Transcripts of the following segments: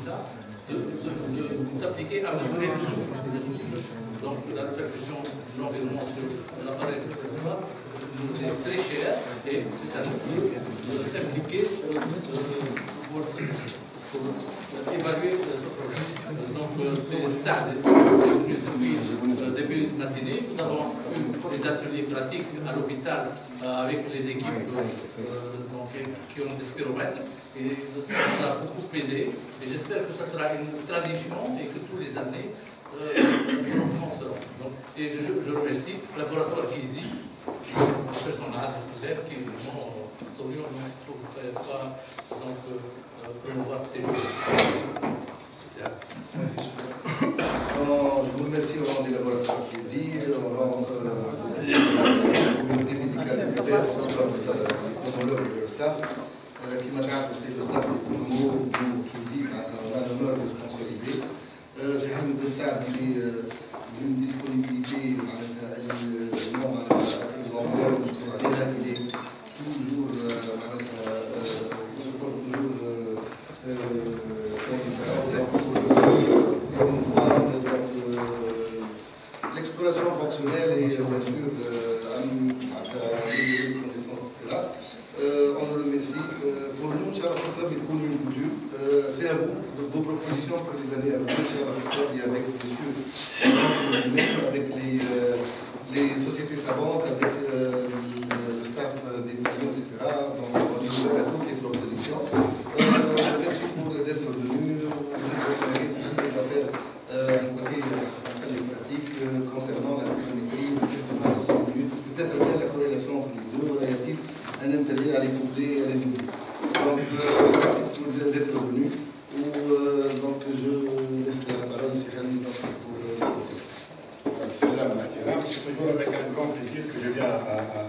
ça, de s'appliquer à mesurer le souffle. Donc la répercussion de l'environnement sur l'appareil respiratoire nous est très cher et c'est à nous de s'impliquer pour évaluer ce projet. Donc c'est ça, depuis le début de matinée, nous avons eu des ateliers pratiques à l'hôpital avec les équipes qui ont des spiromètres et ça a beaucoup aidé et j'espère que ça sera une tradition et que tous les années nous serons. Et je remercie le laboratoire qui est ici, le personnel qui m'ont sauvé pour ne pas promouvoir ces choses. Je vous remercie au nom des laboratoires qui est ici, au nom de la communauté médicale de PDS, au nom de l'homologue et le staff, qui m'attend aussi le staff de Congo, qui est ici, on a l'honneur de sponsoriser. C'est un ça d'une disponibilité non à il est toujours l'exploration fonctionnelle et bien sûr les connaissances là. On le remercie. Pour nous, c'est à vous, vos propositions pour les années à venir, avec bien sûr avec les sociétés savantes, avec le staff des millions, etc. Donc on est ouvert à toutes les propositions. Merci pour d'être venu. Les pratiques concernant la spirométrie, le test de marche de 5 minutes, peut-être bien la corrélation entre les deux, voilà, y a-t-il un intérêt à l'écouter, à l'écouter. Donc, merci d'être venu. Donc, je laisse la parole ici pour l'extension. C'est là, Mathieu. C'est toujours avec un grand plaisir que je viens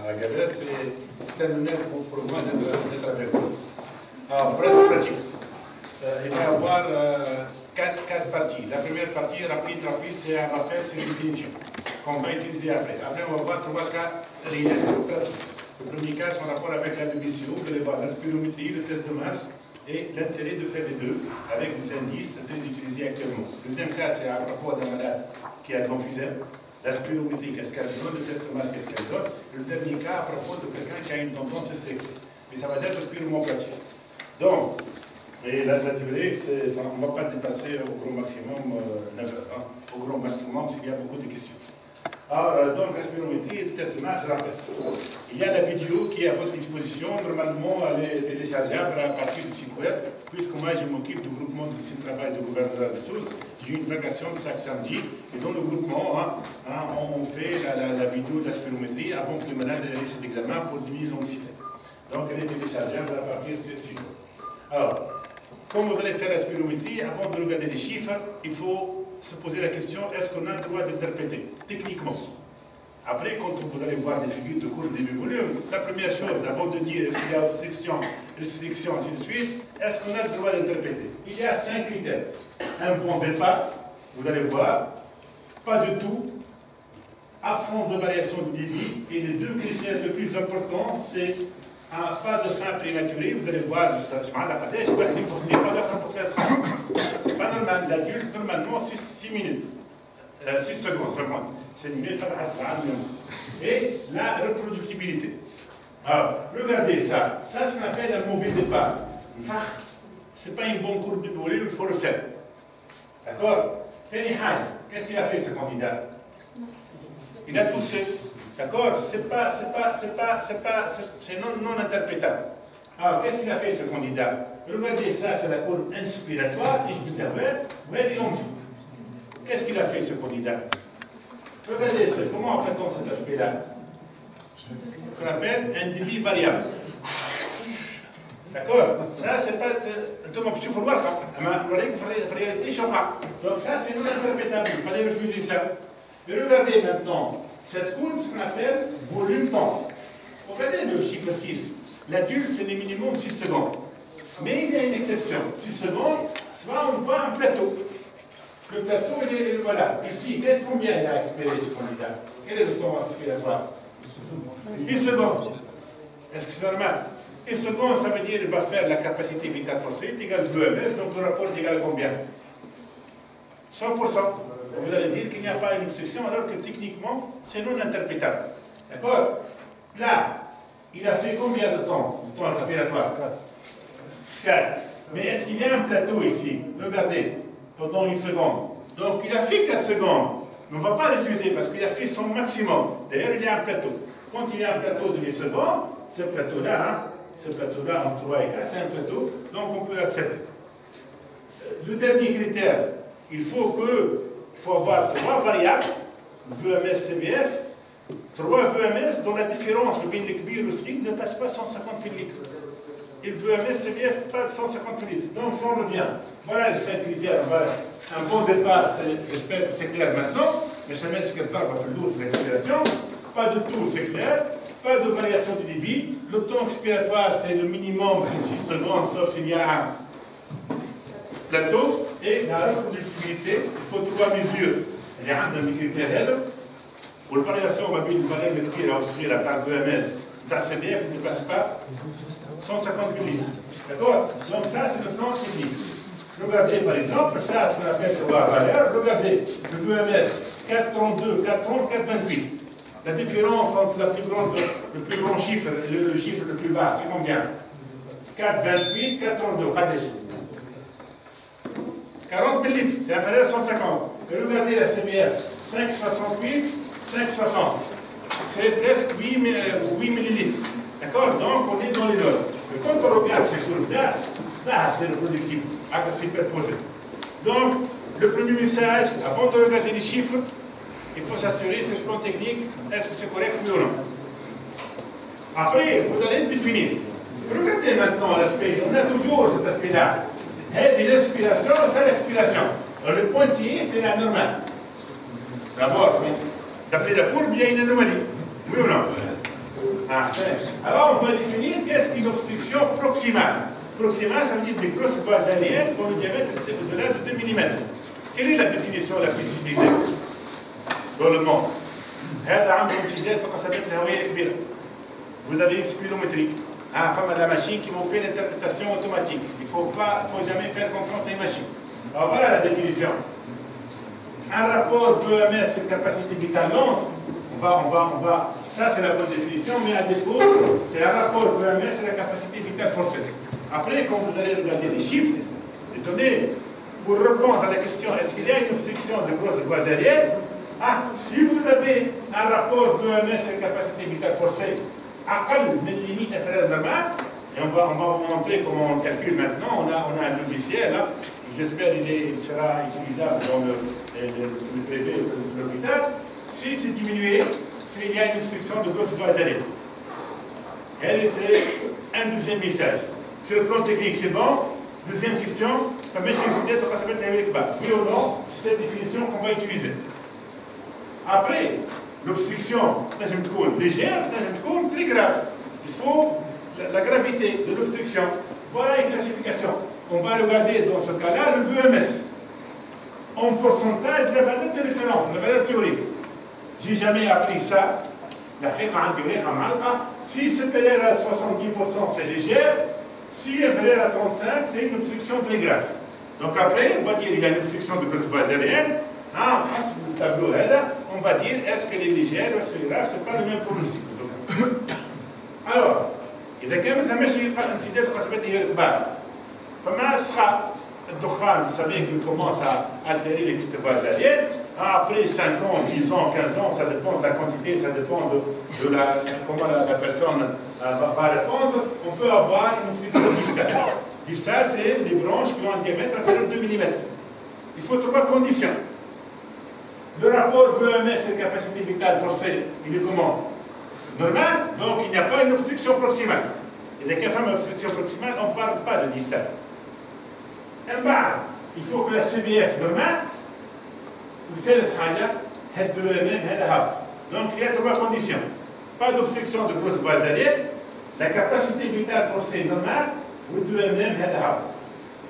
à Gabès. C'est un honneur pour moi d'être avec vous. Alors, pour être pratique, il va y avoir quatre parties. La première partie, rapide, c'est un rappel, c'est une définition qu'on va utiliser après. Après, on va voir 3 cas réels. Le premier cas, c'est en rapport avec la WCO. Vous allez voir la spirométrie, le test de marche et l'intérêt de faire les deux avec des indices très utilisés actuellement. Le deuxième cas, c'est à propos d'un malade qui a de l'emphysème. La spirométrie, qu'est-ce qu'elle donne? Le test de marche, qu'est-ce qu'elle donne? Le dernier cas, à propos de quelqu'un qui a une tendance stricte. Mais ça va être spirométrie. Donc, et la durée, on ne va pas dépasser au grand maximum 9 heures. Hein. Au grand maximum, s'il y a beaucoup de questions. Alors, donc, la spirométrie et le test de marche, je rappelle. Il y a la vidéo qui est à votre disposition. Normalement, elle est téléchargeable à partir du site web. Puisque moi, je m'occupe du groupement du site de travail du gouverneur de Sousse, j'ai une vacation de chaque samedi. Et dans le groupement, on fait la vidéo de la spirométrie avant que le malade ait cet examen pour diminuer son système. Donc, elle est téléchargeable à partir de ce site web. Alors, comme vous allez faire la spirométrie, avant de regarder les chiffres, il faut se poser la question, est-ce qu'on a le droit d'interpréter techniquement? Après, quand vous allez voir des figures de courbe des volumes, la première chose, avant de dire est-ce qu'il y a restriction, ainsi de suite, est-ce qu'on a le droit d'interpréter? Il y a 5 critères. Un point de départ, vous allez voir, pas du tout, absence de variation de débit, et les 2 critères les plus importants, c'est pas de fin prématurée, vous allez voir, pas normal, l'adulte, normalement 6 minutes, 6 secondes, c'est minutes, et la reproductibilité. Alors, regardez ça, c'est ce qu'on appelle un mauvais départ. C'est pas une bonne courbe de volume, il faut le faire. D'accord? Qu'est-ce qu'il a fait ce candidat? Il a poussé. D'accord? C'est non interprétable. Alors, qu'est-ce qu'il a fait ce candidat? Regardez ça, c'est la courbe inspiratoire, qu'est-ce qu'il a fait ce candidat? Regardez ça, comment appelle-t-on cet aspect-là? Ce qu'on appelle un débit variable. D'accord? Ça, c'est pas. Il faut voir ça. Donc, ça, c'est non interprétable. Il fallait refuser ça. Mais regardez maintenant. Cette courbe, ce qu'on appelle volume temps. Regardez le chiffre 6. L'adulte, c'est le minimum 6 secondes. Mais il y a une exception. 6 secondes, on voit un plateau. Le plateau, il est, voilà. Ici, combien il a expiré ce candidat? Quel est le temps expiratoire? 10 secondes. Est-ce que c'est normal? Et second, ça veut dire qu'il va faire la capacité vitale forcée égale VMS, donc le rapport est égal à combien? 100%. Vous allez dire qu'il n'y a pas une obstruction alors que techniquement, c'est non interprétable. D'accord? Là, il a fait combien de temps respiratoire? 4. Mais est-ce qu'il y a un plateau ici? Regardez, pendant une seconde. Donc il a fait 4 secondes. On ne va pas refuser parce qu'il a fait son maximum. D'ailleurs, il y a un plateau. Quand il y a un plateau de 10 secondes, ce plateau-là, en 3 et 4, c'est un plateau, donc on peut accepter. Le dernier critère, il faut avoir 3 variables, VMS, CBF, 3 VMS dont la différence entre le kbir et le slick ne passe pas 150 millilitres. Et le VMS, CBF, pas de 150 millilitres. Donc si on revient, voilà les 5 critères. Voilà. Un bon départ, j'espère que c'est clair maintenant, mais je vais mettre quelque part pour faire l'autre l'expiration. Pas de tout, c'est clair. Pas de variation du débit. Le temps expiratoire, c'est le minimum, c'est 6 secondes, sauf s'il y a un plateau. Et la reproductibilité, il faut 3 mesures. Il y a un critère. Pour la variation, on va dire une valeur métrique à offrir à part VMS. Dans CBF, ne dépasse pas 150 millilitres. D'accord? Donc ça, c'est le plan technique. Regardez par exemple, ça, ce qu'on appelle 3 valeurs. Regardez, le VMS 432, 430, 428. La différence entre le plus grand chiffre et le chiffre le plus bas, c'est combien? 428, 432, pas de 40 millilitres, c'est inférieur à 150. Et regardez la CBF, 568, 560. C'est presque 8 millilitres. D'accord? Donc on est dans les normes. Mais quand on regarde ces courbes-là, là, c'est reproductible, c'est superposé. Donc, le premier message, avant de regarder les chiffres, il faut s'assurer sur le plan technique, est-ce que c'est correct oui ou non. Après, vous allez définir. Regardez maintenant l'aspect, on a toujours cet aspect-là. Et de l'inspiration, c'est l'expiration. Le pointillé, c'est la normale. D'abord, d'après la courbe, il y a une anomalie. Oui ou non? Alors, on va définir qu'est-ce qu'une obstruction proximale. Proximale, ça veut dire des grosses bases aériennes dont le diamètre c'est au-delà de 2 mm. Quelle est la définition la plus utilisée dans le monde? Vous avez une spirométrie. Femme à la machine qui vous fait l'interprétation automatique. Il ne faut jamais faire confiance à une machine. Alors voilà la définition. Un rapport VMS sur capacité vitale lente, ça c'est la bonne définition, mais à défaut, c'est un rapport VMS sur la capacité vitale forcée. Après, quand vous allez regarder les chiffres, les données, pour répondre à la question, est-ce qu'il y a une obstruction de grosses voies aériennes? Si vous avez un rapport VMS sur capacité vitale forcée, mais les limites inférieures normales, et on va vous montrer comment on calcule maintenant. On a un logiciel, là, j'espère qu'il sera utilisable dans le privé ou l'hôpital. Si c'est diminué, il y a une obstruction de grosses voies aériennes. Et c'est un deuxième message. Sur le plan technique, c'est bon. Deuxième question, oui ou non, c'est cette définition qu'on va utiliser. Après, l'obstruction, légère, très grave. Il faut la gravité de l'obstruction. Voilà une classification. On va regarder dans ce cas-là le VMS. En pourcentage de la valeur de référence, la valeur théorique. J'ai jamais appris ça. Si c'est supérieur à 70%, c'est légère. Si inférieur à 35%, c'est une obstruction très grave. Donc après, on va dire qu'il y a une obstruction de grosses voies aériennes. Le tableau est là. On va dire est-ce qu'elle est légère ou est-ce qu'elle est grave, ce n'est pas le même pronostic. Alors, إذا كانت ماشي انسداد قصبات هي الكبار فما أسرع الدخان vous savez qu'il commence à altérer les petites voies aériennes. Après 5 ans, 10 ans, 15 ans, ça dépend de la quantité, ça dépend de comment la personne va répondre. On peut avoir une obstruction distale. Distale, c'est des branches qui ont un diamètre inférieur de 2 mm. Il faut 3 conditions. Le rapport VMS sur capacité vitale forcée, il est comment? Normal, donc il n'y a pas une obstruction proximale. Et dès qu'il y a une obstruction proximale, on ne parle pas de distale. Il faut que la CBF normale, وثالث حاجة هاد دو أمام هذا هابط. Donc il y a 3 conditions. Pas d'obstruction de grosses voies aériennes, la capacité vitale forcée normale, ou de أمام هذا هابط.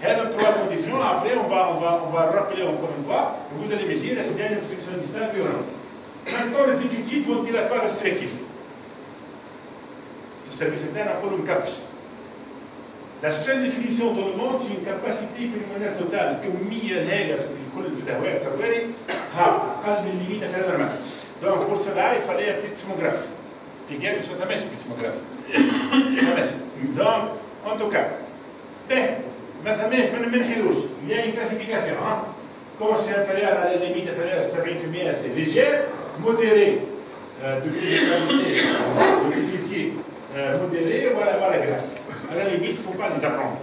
هذا 3 conditions. Après on va rappeler encore une fois. Vous allez me dire est-ce qu'il y a une obstruction distale ou non. Maintenant le déficit ventilatoire restrictif. في السيرفيس بتاعنا نقولوا مكبش. La seule définition dans le monde, c'est une capacité pulmonaire totale. الكمية الهائلة في الهواء الفواري أقل من الليميت في هذا المعنى. Donc pour cela, il fallait un plethysmographe. في جابس ما ثماش plethysmographe. Donc, en tout cas, ما ثماش ما نحيروش. Il y a une classification. Quand c'est inférieur à la limite inférieure à 70%, c'est léger, modéré, de gravité, de déficit modéré, voilà grave. À la limite, il ne faut pas les apprendre.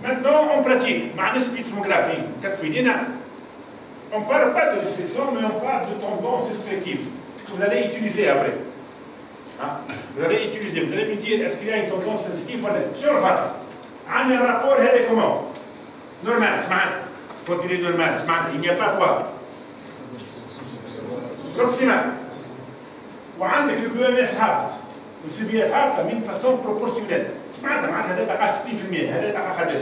Maintenant, on pratique. On ne parle pas de restriction, mais on parle de tendance restrictive. Ce que vous allez utiliser après. Vous allez utiliser, vous allez me dire, est-ce qu'il y a une tendance restrictive? Je le fais. On a un rapport, elle est comment? Normal, continue normal, il n'y a pas quoi. Proximal. وعندك le VMS هابط والسي اف هابطه من فاسون بروبورسيونيل. معناتها هذا تقع 60%، هذا تقع قداش؟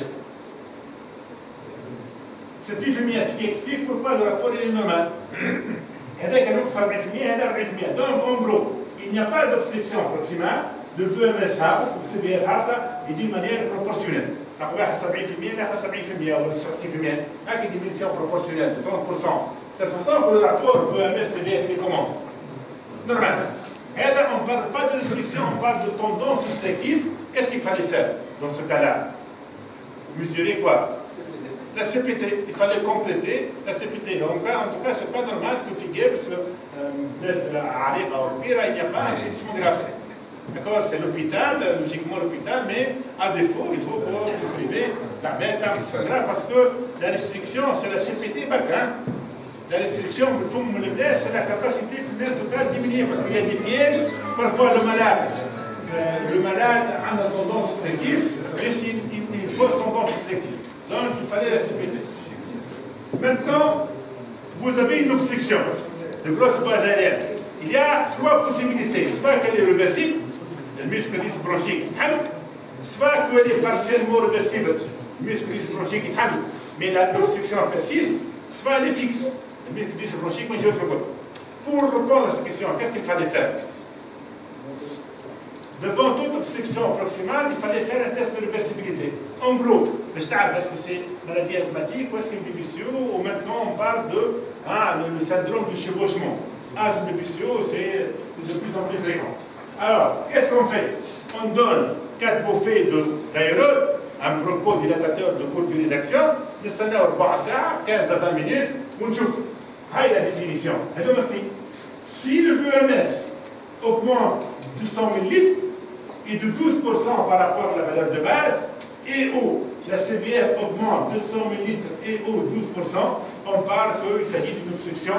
60%. ce qui explique pourquoi le rapport est normal. هذاك نقص 40%، هذا 40%. Donc en gros, il n'y a pas d'obstruction proximale. Le VMS هابط والسي اف هابطه d'une manière proportionnelle. تقع واحد 70%، ناخذ 70% ولا 60%. هاكي ديفينيسيون بروبورسيونيل de 30%. De toute façon, pour le rapport VMS-CBF est comment? Normal. On ne parle pas de restriction, on parle de tendance restrictive. Qu'est-ce qu'il fallait faire dans ce cas-là? Mesurer quoi? La CPT. Il fallait compléter la CPT. Donc, en tout cas, ce n'est pas normal que Figueres, il n'y a pas un plethysmographe. D'accord? C'est l'hôpital, logiquement l'hôpital, mais à défaut, il faut pour le privé la mettre un plethysmographe parce que la restriction, c'est la CPT bac. La restriction, c'est la capacité pulmonaire totale diminuée parce qu'il y a des pièges. Parfois, le malade a une tendance restrictive, mais c'est une fausse tendance restrictive. Donc, il fallait la CPT. Maintenant, vous avez une obstruction de grosse base aérienne. Il y a trois possibilités. Soit qu'elle est réversible, le muscle lisse bronchique, soit qu'elle est partiellement réversible, le muscle lisse bronchique, mais l'obstruction persiste, soit elle est fixe. Le muscle lisse bronchique, mais j'ai autre chose. Pour répondre à cette question, qu'est-ce qu'il fallait faire? Devant toute obstruction proximale, il fallait faire un test de réversibilité. En gros, je sais est-ce que c'est maladie asthmatique ou est-ce que c'est BPCO, ou maintenant on parle de le syndrome du chevauchement. Asthme BPCO, c'est de plus en plus fréquent. Alors, qu'est-ce qu'on fait? On donne 4 bouffées d'aérol, un bronchodilatateur de courte durée d'action, le sonore 15 à 20 minutes, on chauffe. C'est la définition. Si le VMS augmente de 100 000 litres et de 12% par rapport à la valeur de base, et où la CVF augmente de 100 000 litres et où 12%, on parle qu'il s'agit d'une obstruction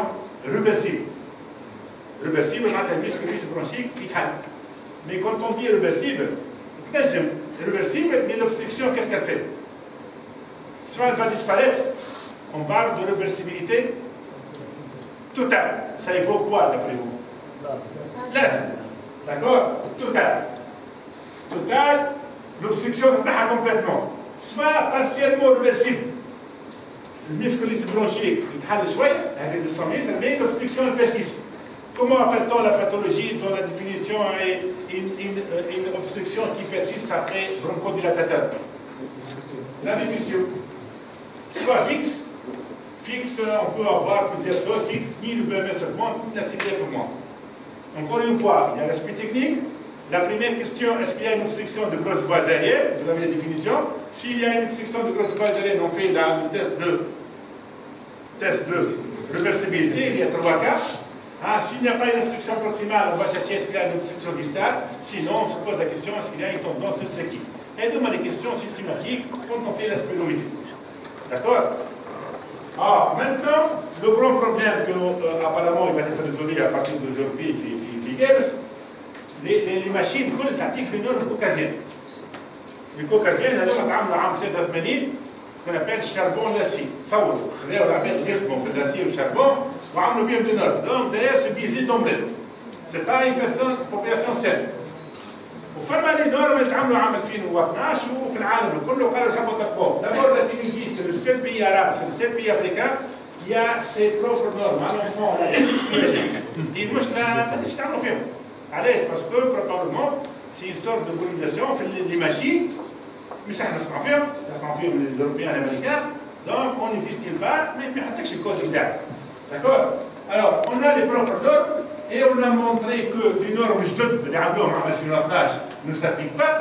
réversible. Réversible, on a un muscle bronchique qui calme. Mais quand on dit réversible, mais l'obstruction, qu'est-ce qu'elle fait? Soit elle va disparaître, on parle de réversibilité totale. Ça évoque quoi d'après vous? L'asthme. D'accord? Total, l'obstruction est complètement. Soit partiellement réversible. Le muscle lisse bronchique, il travaille chouette, avec le 100 litres, mais l'obstruction persiste. Comment appelle-t-on la pathologie dont la définition est une obstruction qui persiste après bronchodilatateur? La définition. Soit fixe, on peut avoir plusieurs choses fixes, ni le VMS augmente, ni la CPF augmente. Encore une fois, il y a l'aspect technique. La première question, est-ce qu'il y a une obstruction de grosse voie aérienne? Vous avez la définition. S'il y a une obstruction de grosse voie aérienne, on fait le test de réversibilité, il y a 3 cas. S'il n'y a pas une obstruction proximale, on va chercher est-ce qu'il y a une obstruction distale. Sinon, on se pose la question, est-ce qu'il y a une tendance restrictive? Et donc, des questions systématiques quand on fait la spirométrie. D'accord? Maintenant, le grand problème que apparemment il va être résolu à partir d'aujourd'hui, les machines, كل تعطيك des normes caucasiennes. Les caucasiennes, هذوما تعملوا عام 83 qu'on appelle charbon l'acier. صوروا خذاو العباد يخدموا في l'acier والcharbon وعملوا بهم des normes. Donc d'ailleurs c'est biaisé d'emblée. C'est pas une population saine. وفما لي نورم اللي تعملوا عام 2012 وفي العالم كله قالوا نحبوا نطبقوه. D'abord la Tunisie, c'est le seul pays arabe, c'est le seul pays africain qui a ses propres normes. Alors ils font la Tunisie. المشكلة ما تقدرش تعملوا فيهم. علاش؟ Parce que probablement c'est une sorte de colonisation في les machines مش احنا نسمعوا فيهم الاوروبيين الامريكان دونك اون اكزيست كيل بار ما يحطكش الكود نتاعك داكور alors on a les propres normes et on a montré que les normes جدد اللي عملوهم عام 2012 ne s'appliquent pas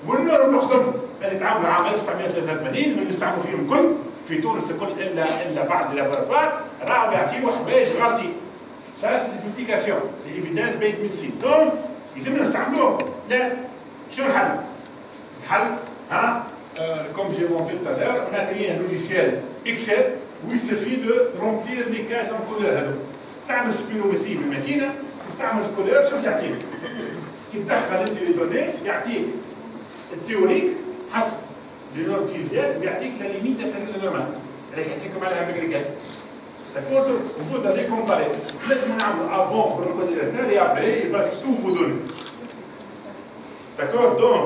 والنورم نخدم اللي تعملوا عام 1983 واللي استعملوا فيهم الكل في تونس الكل الا بعض اللابوراتوار راهو يعطيو حوايج غلطي ça c'est une publication c'est évidence based médecine donc يلزمنا نستعملوهم لا شنو الحل؟ الحل comme j'ai montré tout à l'heure on a créé un logiciel Excel où il suffit de remplir les cases en couleur هذوك تعمل سبيرومتري بالماكينه وتعمل كولور شوف يعطيك كي تدخل انت لي دوني يعطيك التيوريك حسب لي نورم كيزياد ويعطيك لا ليميت انفيريور نورمال اللي يعطيكم عليها ماغريكال داكور vous allez comparer نجم نعملوا avant pour le code et après il va tout vous donner d'accord donc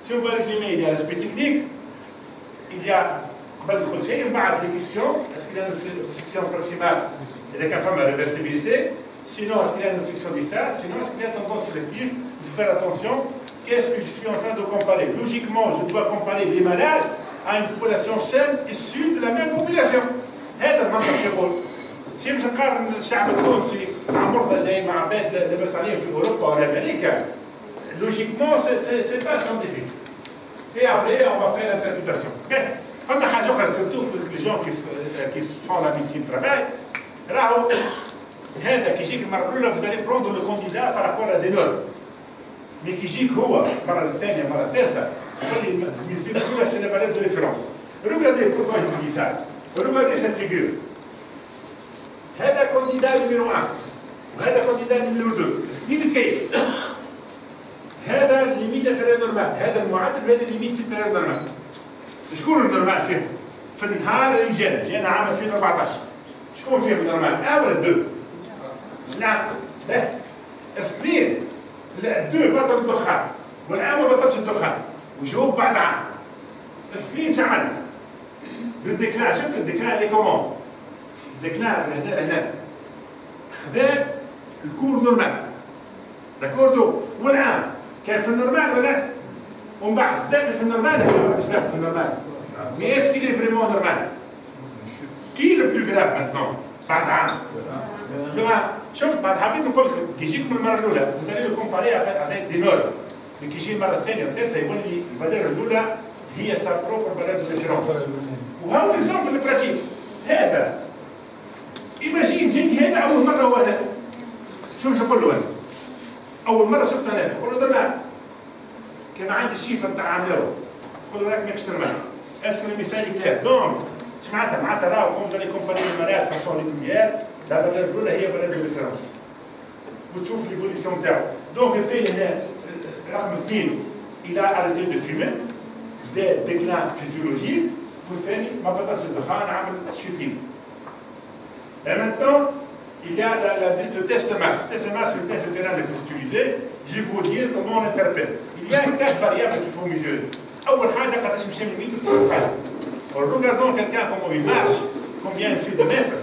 si on va résumer il y a l'aspect technique il y a قبل كل شيء من بعد les questions est-ce qu'il y a une section proximale إذا كان فما réversibilité sinon est-ce qu'il y a une section bizarre sinon est-ce qu'il y a tendance sélective de faire attention qu'est-ce que je suis en train de comparer logiquement je dois comparer les malades à une population saine issue de la même population هذا المنطق يقول شي باش نقارن الشعب التونسي مع مرضى جاي مع عباد لاباس عليهم في اوروبا ولا امريكا logiquement c'est pas scientifique et après on va faire l'interprétation فما حاجه اخرى سيرتو لي جون كي فون لا ميديسين ترافاي راهو هذا كي يجيك المره الاولى vous allez prendre le candidat par rapport à des normes مي كي يجيك هو المره الثانيه المره الثالثه تولي الميديسين الاولى سي لا فالeur de référence regardez pourquoi je vous dis ça regardez cette figure هذا كانديدا نيميرو 1 وهذا كانديدا نيميرو 2 الاثنين كيف هذا الليميت انفيريور نورمال هذا المعدل وهذا الليميت سوبيريور نورمال شكون النورمال فيهم؟ في النهار اللي جانا عام 2014 شكون فيهم النورمال؟ ولا الدو؟ لا لا اثنين لا الدو بطل الدخان والعام ما بطلش الدخان وجاوب بعد عام اثنين شعل بالديكلان شفت الديكلان اللي كومون الديكلان هنا خذا الكور نورمال داكوردو والعام كان في النورمال ولا؟ ومن بعد داخل في النورمال مش داخل في النورمال مي اسكي دي فريمون نورمال كي لو بلو غراف ماتنون بعد عام شوف بعد حبيت نقول لك كي يجيك من المره الاولى تقدري كومباري افيك دي نور كي يجي المره الثانيه والثالثه يولي الفالور الاولى هي سا بروبر فالور دو ريفيرونس وهو اكزومبل براتيك هذا ايماجين جاني هذا اول مره هو هذا شو نقول له انا اول مره شفت انا نقول له نورمال كان عندي الشيفه نتاع عاملاه نقول له راك ماكش نورمال اسكو المثال كلير دونك اش معناتها؟ معناتها راهو كون جاني كومباني المالات فاسون لينيير لا فالور الاولى هي فالور دو ريفيرونس وتشوف ليفوليسيون نتاعو دونك الثاني هنا رقم 2 الى اريتي دو فيمي بدا ديكلان فيزيولوجيك والثاني ما بطلش الدخان عمل شوتين et maintenant il y a le test de marche. Le test de marche, c'est le test de terrain le plus utilisé. Je vais vous dire comment on interprète. Il y a 4 variables qu'il faut mesurer. أول حاجة قداش مشى من متر صفر حاجة. En regardant quelqu'un comment il marche, combien il fait de mètres,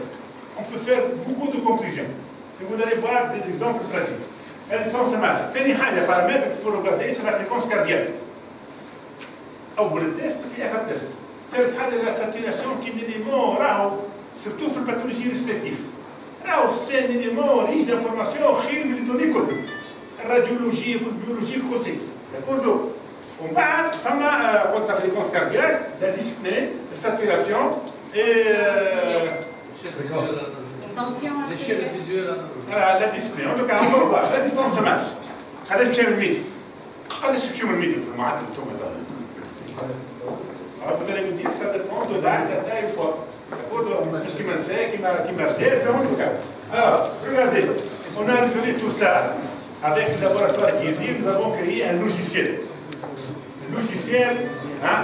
on peut faire beaucoup de conclusions. Et vous allez voir des exemples pratiques. La distance de marche. ثاني حاجة paramètre qu'il faut regarder c'est la fréquence cardiaque. أول التست في آخر تست. ثالث حاجة la saturation qui est l'élément راهو surtout في الباثولوجي ريستريكتيف. راهو سي ان إليمون ريش دانفورماسيون خير من اللي دوني كل الراديولوجي والبيولوجي وكل شيء داكوردو ومن بعد فما قلت لا فريكونس كاردياك لا ديسبني الساتوراسيون اي l'échelle visuelle لا ديسبني ان توكا نمبر 4 لا ديستونس ماتش قداش مشى من الميتر قداش مشى من الميتر في المعدل انتوما vous allez me dire ça dépend de l'âge de la fois. Parce qu'il m'a dit, qui m'a fait, en tout cas. Alors, regardez, on a résolu tout ça avec le laboratoire Kiesi, nous avons créé un logiciel. Le logiciel, hein,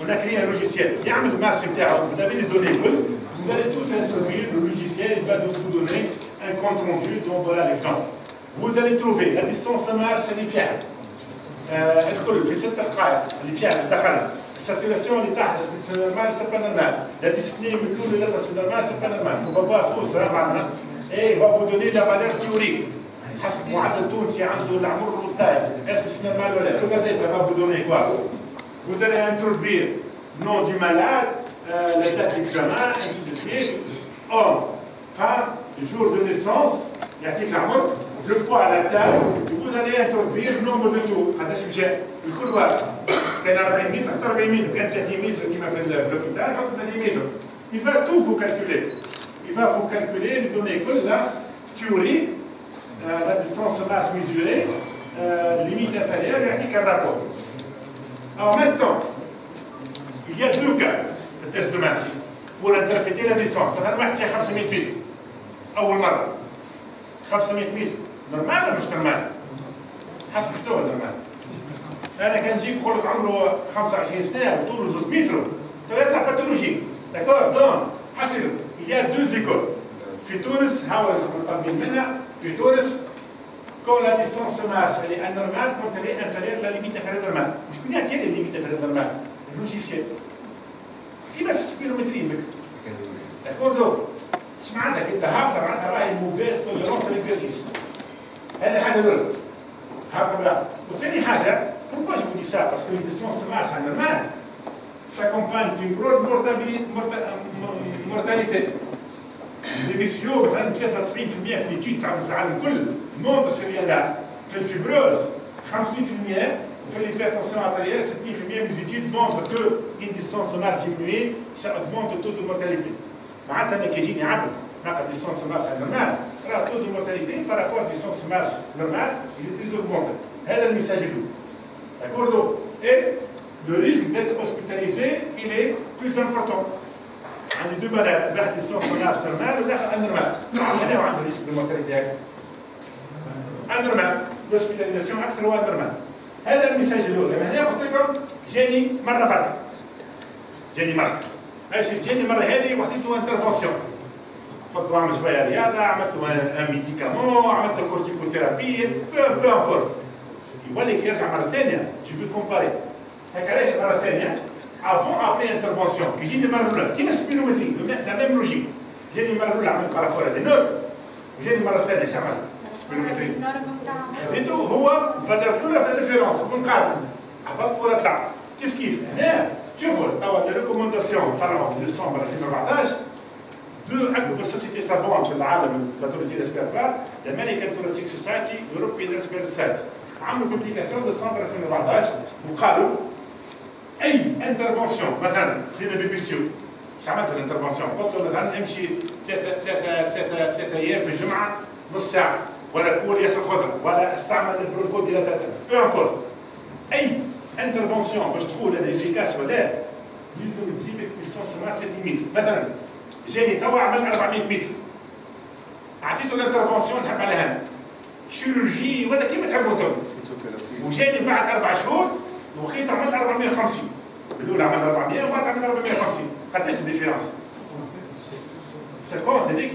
on a créé un logiciel. Il y a un marché vous avez les données, vous allez tout introduire, le logiciel il va vous donner un compte rendu, dont voilà l'exemple. Vous allez trouver la distance de marche et les pierres. الكل في 6 دقائق اللي فيها دخلنا الساتوراسيون اللي تحت سي نورمال سي با نورمال لا ديسبلين من الاولى لا سي نورمال سي با نورمال on va voir tout ça معنا et va vous donner la valeur théorique حسب معدل تونسي عنده العمر والطاي est-ce que c'est normal ولا regardez ça va vous donner quoi vous allez introduire nom du malade la date d'examen ainsi de suite homme femme jour de naissance يعطيك العمر le poids à la table et vous allez introduire le nombre de tours هذا شي مشى الكل واحد كان 40 متر حتى 40 متر كان 30 متر كما في l'hôpital حتى 30 متر il va tout vous calculer il va vous calculer les données كلها théorie la distance masse mesurée, limite inférieure, il y a un rapport. Alors maintenant, il y a deux cas de test de masse pour interpréter la distance. مثلا واحد فيه 500 متر أول مرة 500 متر نورمال ولا مش نورمال؟ حسب شنو هو نورمال؟ أنا كان نجيب نقول لك عمره 25 سنة وطوله 2 متر تبع باثولوجي داكور دون حسب il y a deux écoles في تونس هاو مطالبين منها في تونس quand la distance se marche elle est anormale quand elle est inférieure à la limite inférieure normale وشكون يعطي لي الليميت inférieure normale اللوجيسيال كيما في السبيرومتري داكوردو اش معناتها انت هابطه معناتها راهي موفيز توليرونس ليكزارسيس هذا حاجه الاولى هابطه وثاني حاجه pourquoi je vous dis ça parce que la distance se marche anormale s'accompagne d'une grande mortalité l'émission مثلا 93% في الاتيود تاع العالم الكل مونت سيريال في الفيبروز 50% وفي l'hypertension artérielle 70% des études montrent que une distance de marche diminuée ça augmente le taux de mortalité معناتها انا كي يجيني عبد ناقص distance de marche normale راه taux de mortalité par rapport à distance de marche normale il est très augmenté هذا الميساج الاول d'accord et le risque d'être hospitalisé il est plus important عندي دو بنات واحد ديسونس مارش نورمال والاخر انورمال هذا هو عنده ريسك دو مورتاليتي اكثر انورمال لوسبيتاليزاسيون اكثر هو انورمال هذا الميساج الاول هنا قلت لكم جاني مره برك جاني مره ايش جاني مره هذه وعطيته انترفونسيون قلت له اعمل شويه رياضه عملت ان ميديكامون عملت كورتيكوثيرابي بو امبورت يولي كي يرجع مره ثانيه جو في كومباري هكا علاش مره ثانيه avant après intervention qui j'ai des marques qui me spirométrie la même logique j'ai des marques là par rapport à des notes j'ai des marques ثانيه شامل spirométrie هذيتو هو valeur الاولى في الريفيرونس ونقارن عبالك ولا طلع كيف هنا شوفوا توا لي ريكومونداسيون طلعوا في ديسمبر 2014 دو اكبر سوسيتي سافون في العالم باثولوجي ريسبيراتوار الامريكان ثوراسيك سوسايتي اوروبيان ريسبيراتوار سوسايتي عملوا بوبليكاسيون ديسمبر 2014 وقالوا اي انترفونسيون مثلا في البي بي سي اش عملت الانترفونسيون قلت له مثلا امشي ثلاثة ايام في الجمعه نص ساعه ولا كول ياسر خضره ولا استعمل البروكو ديلاتاتور بو امبورت اي انترفونسيون باش تقول انا افيكاس ولا لازم تزيد ديستونس مع 30 متر مثلا جاني توا عمل 400 متر اعطيته الانترفونسيون نحب عليها شيروجي ولا كيما تحبوا انتم وجاني بعد 4 شهور وخيط عمل 450 الاولى عمل 400 وبعد عمل 450 قداش الديفيرونس 50 هذيك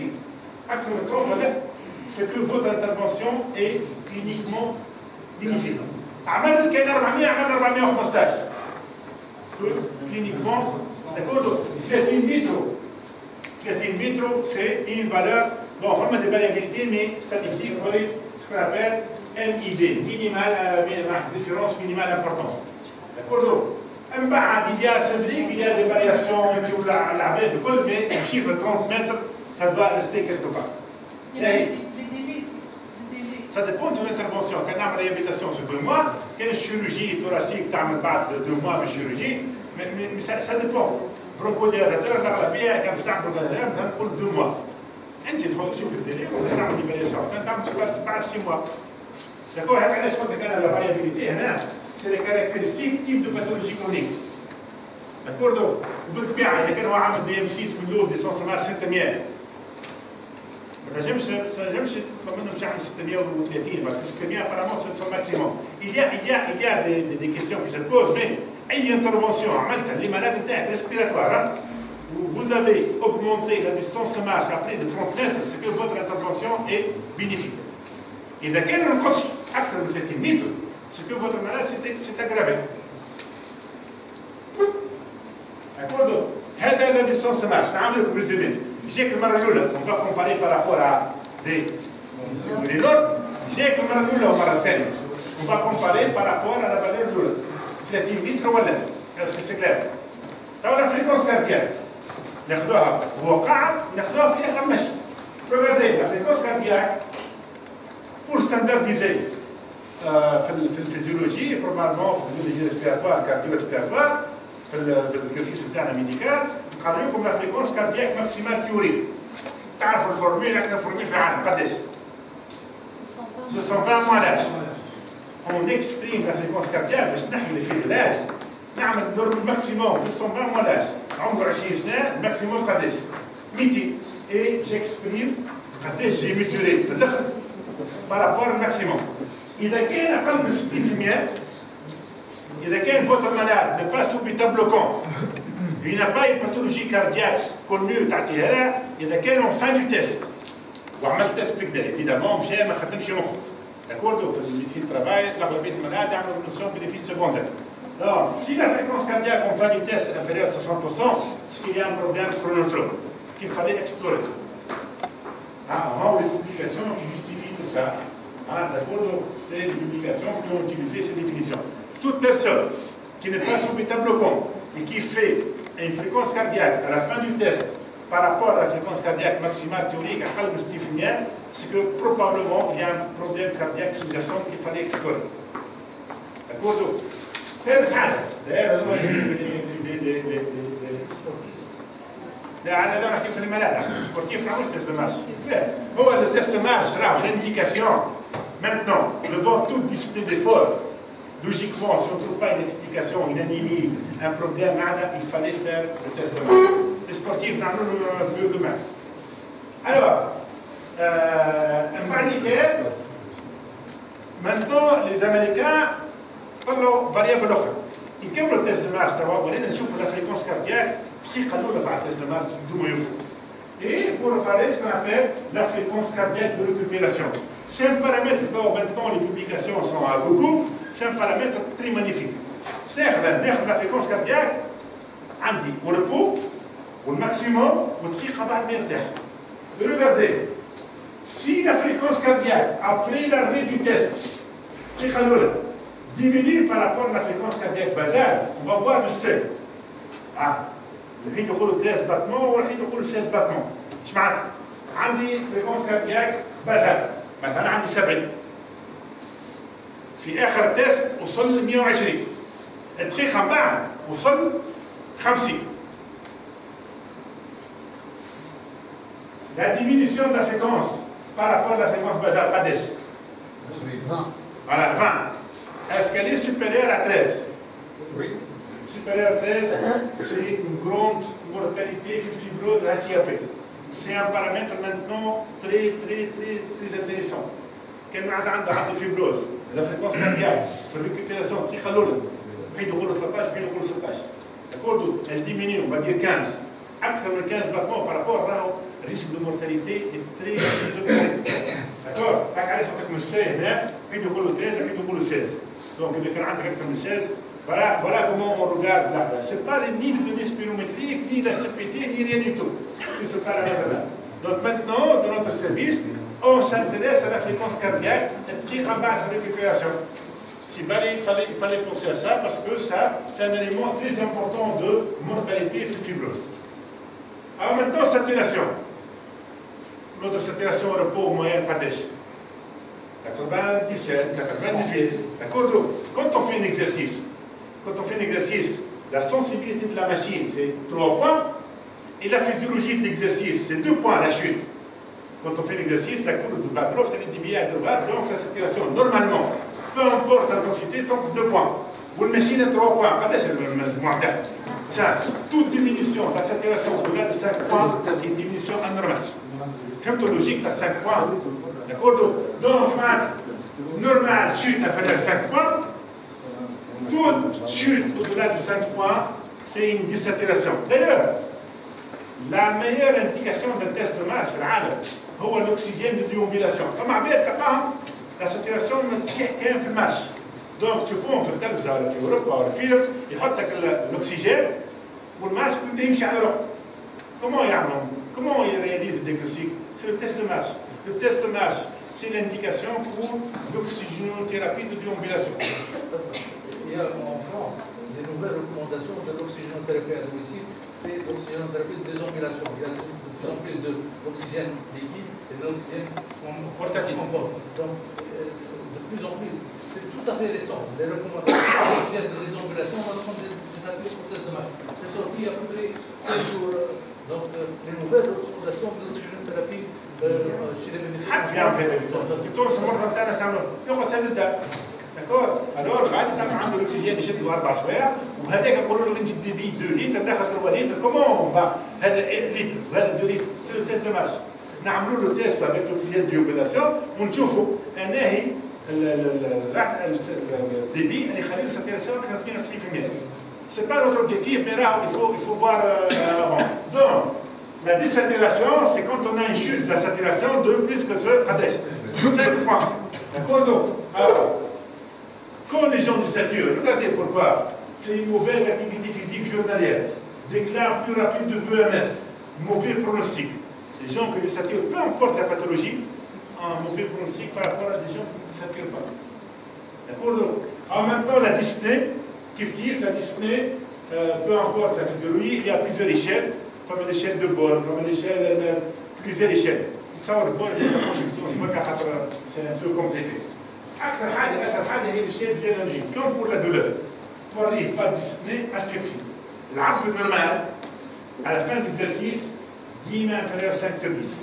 اكثر من 30 ولا سي كو فوتر انترفونسيون اي كلينيكمون بينيفيك عمل كان 400 عمل 415 كلينيكمون داكور 30 متر سي une valeur bon فما دي فاليابيليتي مي ستاتيستيك ولي سكون ابل MID, minimal, différence minimale importante. D'accord. من بعد il y a ce brique, il y a des variations, mais le chiffre 30 mètres, ça doit rester quelque part. Ça dépend de l'intervention. Quand on a une réhabilitation sur 2 mois, quand une chirurgie thoracique, tu as 2 mois de chirurgie, mais ça dépend. Bronchodilatateur, quand tu as un bronchodilatateur, on a 2 mois. انت تدخل تشوف الدليل وتعمل ايفالياسيون تعمل بعد 6 mois. D'accord, علاش قلت لك انا لا فاريابيليتي هنا سي لي كاركتيرستيك تيب دو باثولوجي كرونيك. داكوردو وبالطبيعه اذا كان هو عامل دي ام 6 من الاول ديسونس مار 600 ما تنجمش منهم مش عامل 630 باسكو 600 ابارامون سي سون ماكسيموم. Il y a des questions qui se posent mais اي انترفونسيون عملتها لي مالاد نتاعك ريسبيراتوار vous avez augmenté la distance de marche à près de 30 mètres, c'est que votre intervention est bénéfique. Et dès qu'elle renforce acte de 30 mètres, c'est que votre maladie s'est aggravée. D'accord. هذا la distance de marche. نعمل لكم ريزومي. جيك المرة الأولى, on va comparer par rapport à des autres. جاك المره الاولى والمره الثانيه on va comparer par rapport à la valeur الاولى 30 متر ولا اسكو سي كلير تو لا فريكونس كاردياك ناخذوها وهو قاعد ناخذوها في اخر مشي ريغاردي لا فريكونس كاردياك pour standardiser في الفيزيولوجي نورمالمون في الفيزيولوجي ريسبيراتوار كارديو ريسبيراتوار في الكورسيس تاعنا ميديكال نقريو لكم لا فريكونس كاردياك ماكسيمال تيوريك تعرفوا الفورميل اكثر فورميل في العالم قداش 220 moins l'âge. On exprime la fréquence cardiaque باش نحي اللي فيه اللاج نعمل الماكسيموم 220 moins l'âge. عمره 20 سنه الماكسيموم قداش 200 et j'exprime قداش جي ميزوري في الاخر بارابور الماكسيموم. اذا كان اقل من 60% اذا كان فوتر مالاد ne pas sous bêta bloquant il n'a pas une pathologie cardiaque connue تعطيها لها اذا كان en fin du test وعملت تيست بكدا ايفيدامون مشى ما خدمش مخه داكوردو في الميسين ترافاي l'agrégation malade يعمل نوسيون bénéfice secondaire. Alors, si la fréquence cardiaque en fin du test est inférieure à 60%, c'est qu'il y a un problème chronotrope qu'il fallait explorer. On a des publications qui justifient tout ça. D'accord, c'est des publications qui ont utilisé ces définitions. Toute personne qui n'est pas sous bêta bloquant et qui fait une fréquence cardiaque à la fin du test par rapport à la fréquence cardiaque maximale théorique à قلب ستيفنيان, c'est que probablement il y a un problème cardiaque sous-jacent qu'il fallait explorer. D'accord. ثالث حاجة لا هذا نحكي في الملاعب سبورتيف نعمل تيست مارش هو التيست مارش راه l'indication maintenant devant toute discipline d'effort logiquement si on ne trouve pas une explication une anémie un problème il fallait faire le test de marche les sportifs نعملوا له فيو دو ماكس alors maintenant les Américains طلعوا فاريابل اخرى يكملوا التيست دو مارش توا ولينا نشوفوا لا فريكونس كاردياك دقيقه الاولى بعد التيست دو مارش بدون ما يفوت et pour faire ce qu'on appelle la fréquence cardiaque de récupération. C'est un paramètre dont maintenant les publications sont à beaucoup, c'est un paramètre très magnifique. C'est-à-dire la fréquence cardiaque عندي au repos au maximum ودقيقه بعد ما يرتاح. Regardez, si la fréquence cardiaque après l'arrêt du test دقيقه الاولى diminue par rapport à la fréquence cardiaque basale, on va voir le seuil. الحين يقولوا 13 battements والحين يقولوا 16 battements. ايش معناتها؟ عندي فريكونس كاردياك بازال مثلا عندي 70 في اخر تيست وصل ل 120 دقيقه من بعد وصل 50. La diminution de la fréquence par rapport à la fréquence basale قداش؟ 20. Voilà 20. Est-ce qu'elle est supérieure à 13? Oui. Supérieure à 13, c'est une grande mortalité fibrose HIAP. C'est un paramètre maintenant très intéressant. Quel عنده fibrose, la fréquence cardiaque, la récupération très خلولة. بين يقولوا 13 بين يقولوا 16. D'accord, elle diminue, on va dire 15. أكثر من 15 battements par rapport راهو risque de mortalité est très élevé. D'accord, هاك علاش حطيت من السي هنا بين يقولوا 13 بين يقولوا 16. Donc إذا كان عندك أكثر من 16 Voilà comment on regarde là. Ce n'est pas ni les données spirométriques, ni la CPT, ni rien du tout. C'est ce paramètre-là. Donc maintenant, dans notre service, on s'intéresse à la fréquence cardiaque et très en bas de récupération. Il fallait penser à ça parce que ça, c'est un élément très important de mortalité et fibrose. Alors maintenant, saturation. Notre saturation au repos moyenne Pradesh. 97, 98. D'accord. Donc, quand on fait un exercice, la sensibilité de la machine, c'est 3 points, et la physiologie de l'exercice, c'est 2 points, la chute. Quand on fait l'exercice, la courbe de Batroff, elle est déviée à droite, donc la saturation, normalement, peu importe l'intensité, tant que 2 points. Ou la machine est 3 points, pas d'être ça, toute diminution de la saturation au-delà de 5 points, c'est une diminution anormale. Symptologique, tu as 5 points. D'accord? Donc, normal, chute, à faire 5 points. Toute chute au-delà de 5 points, c'est une désaturation. D'ailleurs, la meilleure indication d'un test de masse c'est l'oxygène de déambulation. Comme la saturation est في المارش. Donc tu vois في التلفزة ولا في أوروبا ولا في فيلم يحط لك الأكسجين والماسك يبدا يمشي على روحه. Comment يعملوا؟ Comment ils réalisent le diagnostic? C'est le test de marche. Le test de marche, c'est l'indication pour l'oxygénothérapie de déambulation. Il y a en France des nouvelles recommandations de l'oxygénothérapie à domicile, c'est l'oxygénothérapie de déambulation. Il y a de plus en plus d'oxygène liquide et de l'oxygène portatif. Donc, de plus en plus, c'est tout à fait récent. Les recommandations de déambulation vont prendre des ateliers pour test de marche. C'est sorti à peu près 15 jours. Donc, les nouvelles recommandations de l'oxygénothérapie chez les bénéficiaires. داكور الور غادي تعمل عنده الاكسجين يشد 4 سوايع وهذاك يقولوا له انت تبي 2 لتر داخل 3 لتر كومون هذا 1 لتر وهذا 2 لتر سي لو تيست دو مارش نعملوا له تيست افيك الاكسجين ديوبيلاسيون ونشوفوا انهي الديبي اللي يخلي له ساتيراسيون اكثر من 92%. سي با نوتر اوبجيكتيف مي راه il faut voir donc la désaturation c'est quand on a une chute de la saturation de plus que ce قداش c'est le point. D'accord donc alors quand les gens désaturent, regardez pourquoi, c'est une mauvaise activité physique journalière, déclare plus rapide de VMS, mauvais pronostic. Les gens qui désaturent, peu importe la pathologie, un mauvais pronostic par rapport à des gens qui ne désaturent pas. D'accord donc, en même temps, la dyspnée, la dyspnée, peu importe la physiologie, il y a plusieurs échelles, comme l'échelle de Borg, comme l'échelle, plusieurs échelles. Ça, c'est un peu compliqué. أكثر حاجة أسهل حاجة هي الشيء الفيزيولوجي كم بور لا دولور توريه با ديسبلي اسفكسي العقل النورمال على فان ديكزارسيس ديما انفيريور 5 سيرفيس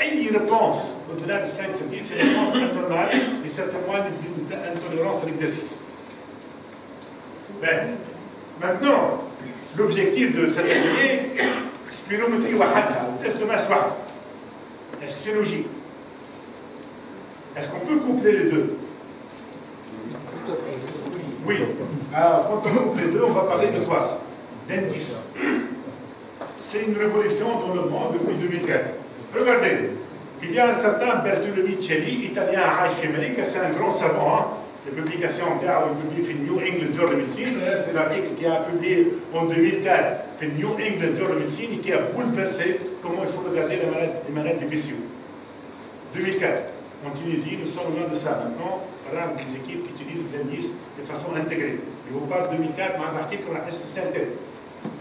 أي ريبونس au-delà de 5 سيرفيس c'est une réponse anormale et ça témoigne d'une intolérance à l'exercice. Maintenant, l'objectif de cet atelier, spirométrie وحدها وتست ماس وحده. Est-ce que c'est logique? Est-ce qu'on peut coupler les deux? Oui. Alors, quand on couple les deux, on va parler de quoi? D'indice. C'est une révolution dans le monde depuis 2004. Regardez, il y a un certain Bertolucci, italien à Amérique, c'est un grand savant. Hein? Les publications qu'il a publiées dans New England Journal of Medicine, c'est l'article qu'il a publié en 2004 dans New England Journal of Medicine et qui a bouleversé comment il faut regarder les malades du PCO. 2004. En Tunisie, nous sommes loin de ça. Maintenant, rares les équipes qui utilisent les indices de façon intégrée. Je vous parle de 2004, mais un article qu'on a testé.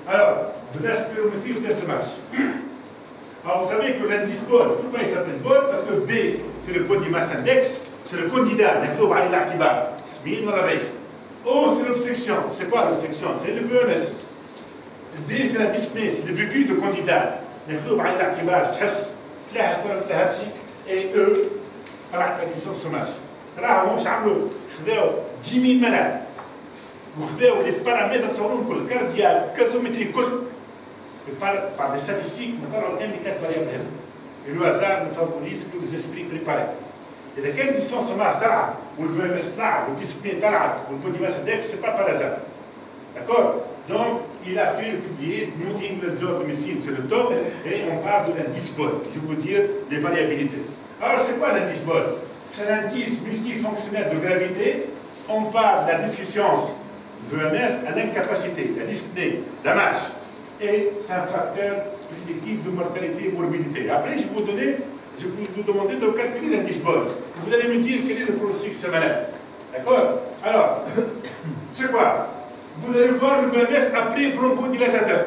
Alors, de la spirométrie au test de marche. Alors, vous savez que l'indice BOL, pourquoi il s'appelle BOL? Parce que B, c'est le body mass index, c'est le candidat, O, c'est l'obstruction. C'est quoi l'obstruction? C'est le VMS. D, c'est la dyspnée, c'est le vécu de candidat. Et E, راح ديستونس سوماج راهم واش عملوا خذاو 10,000 ملعب وخذاو لي بارامتر صوروا الكل كاردياك كازومتري الكل par des statistiques نقروا كان 4 فاريابل هنا لو هازار نفافوريز كو لي اسبري بريباري اذا كان ديستونس سوماج تلعب والفيرمس تلعب والديسبلين تلعب والبودي ماس اندكس سي با بار هازار d'accord donc il a fait publier New England Journal of Medicine c'est le top et on parle de l'indice BOL je veux dire les variabilités. Alors, c'est quoi l'indice BOL? C'est l'indice multifonctionnel de gravité. On parle de la déficience VMS à l'incapacité, la dyspnée, la marche. Et c'est un facteur prédictif de mortalité et morbidité. Après, je vais vous demander de calculer l'indice BOL. Vous allez me dire quel est le pronostic de ce malade. D'accord? Alors, c'est quoi? Vous allez voir le VMS après bronchodilatateur.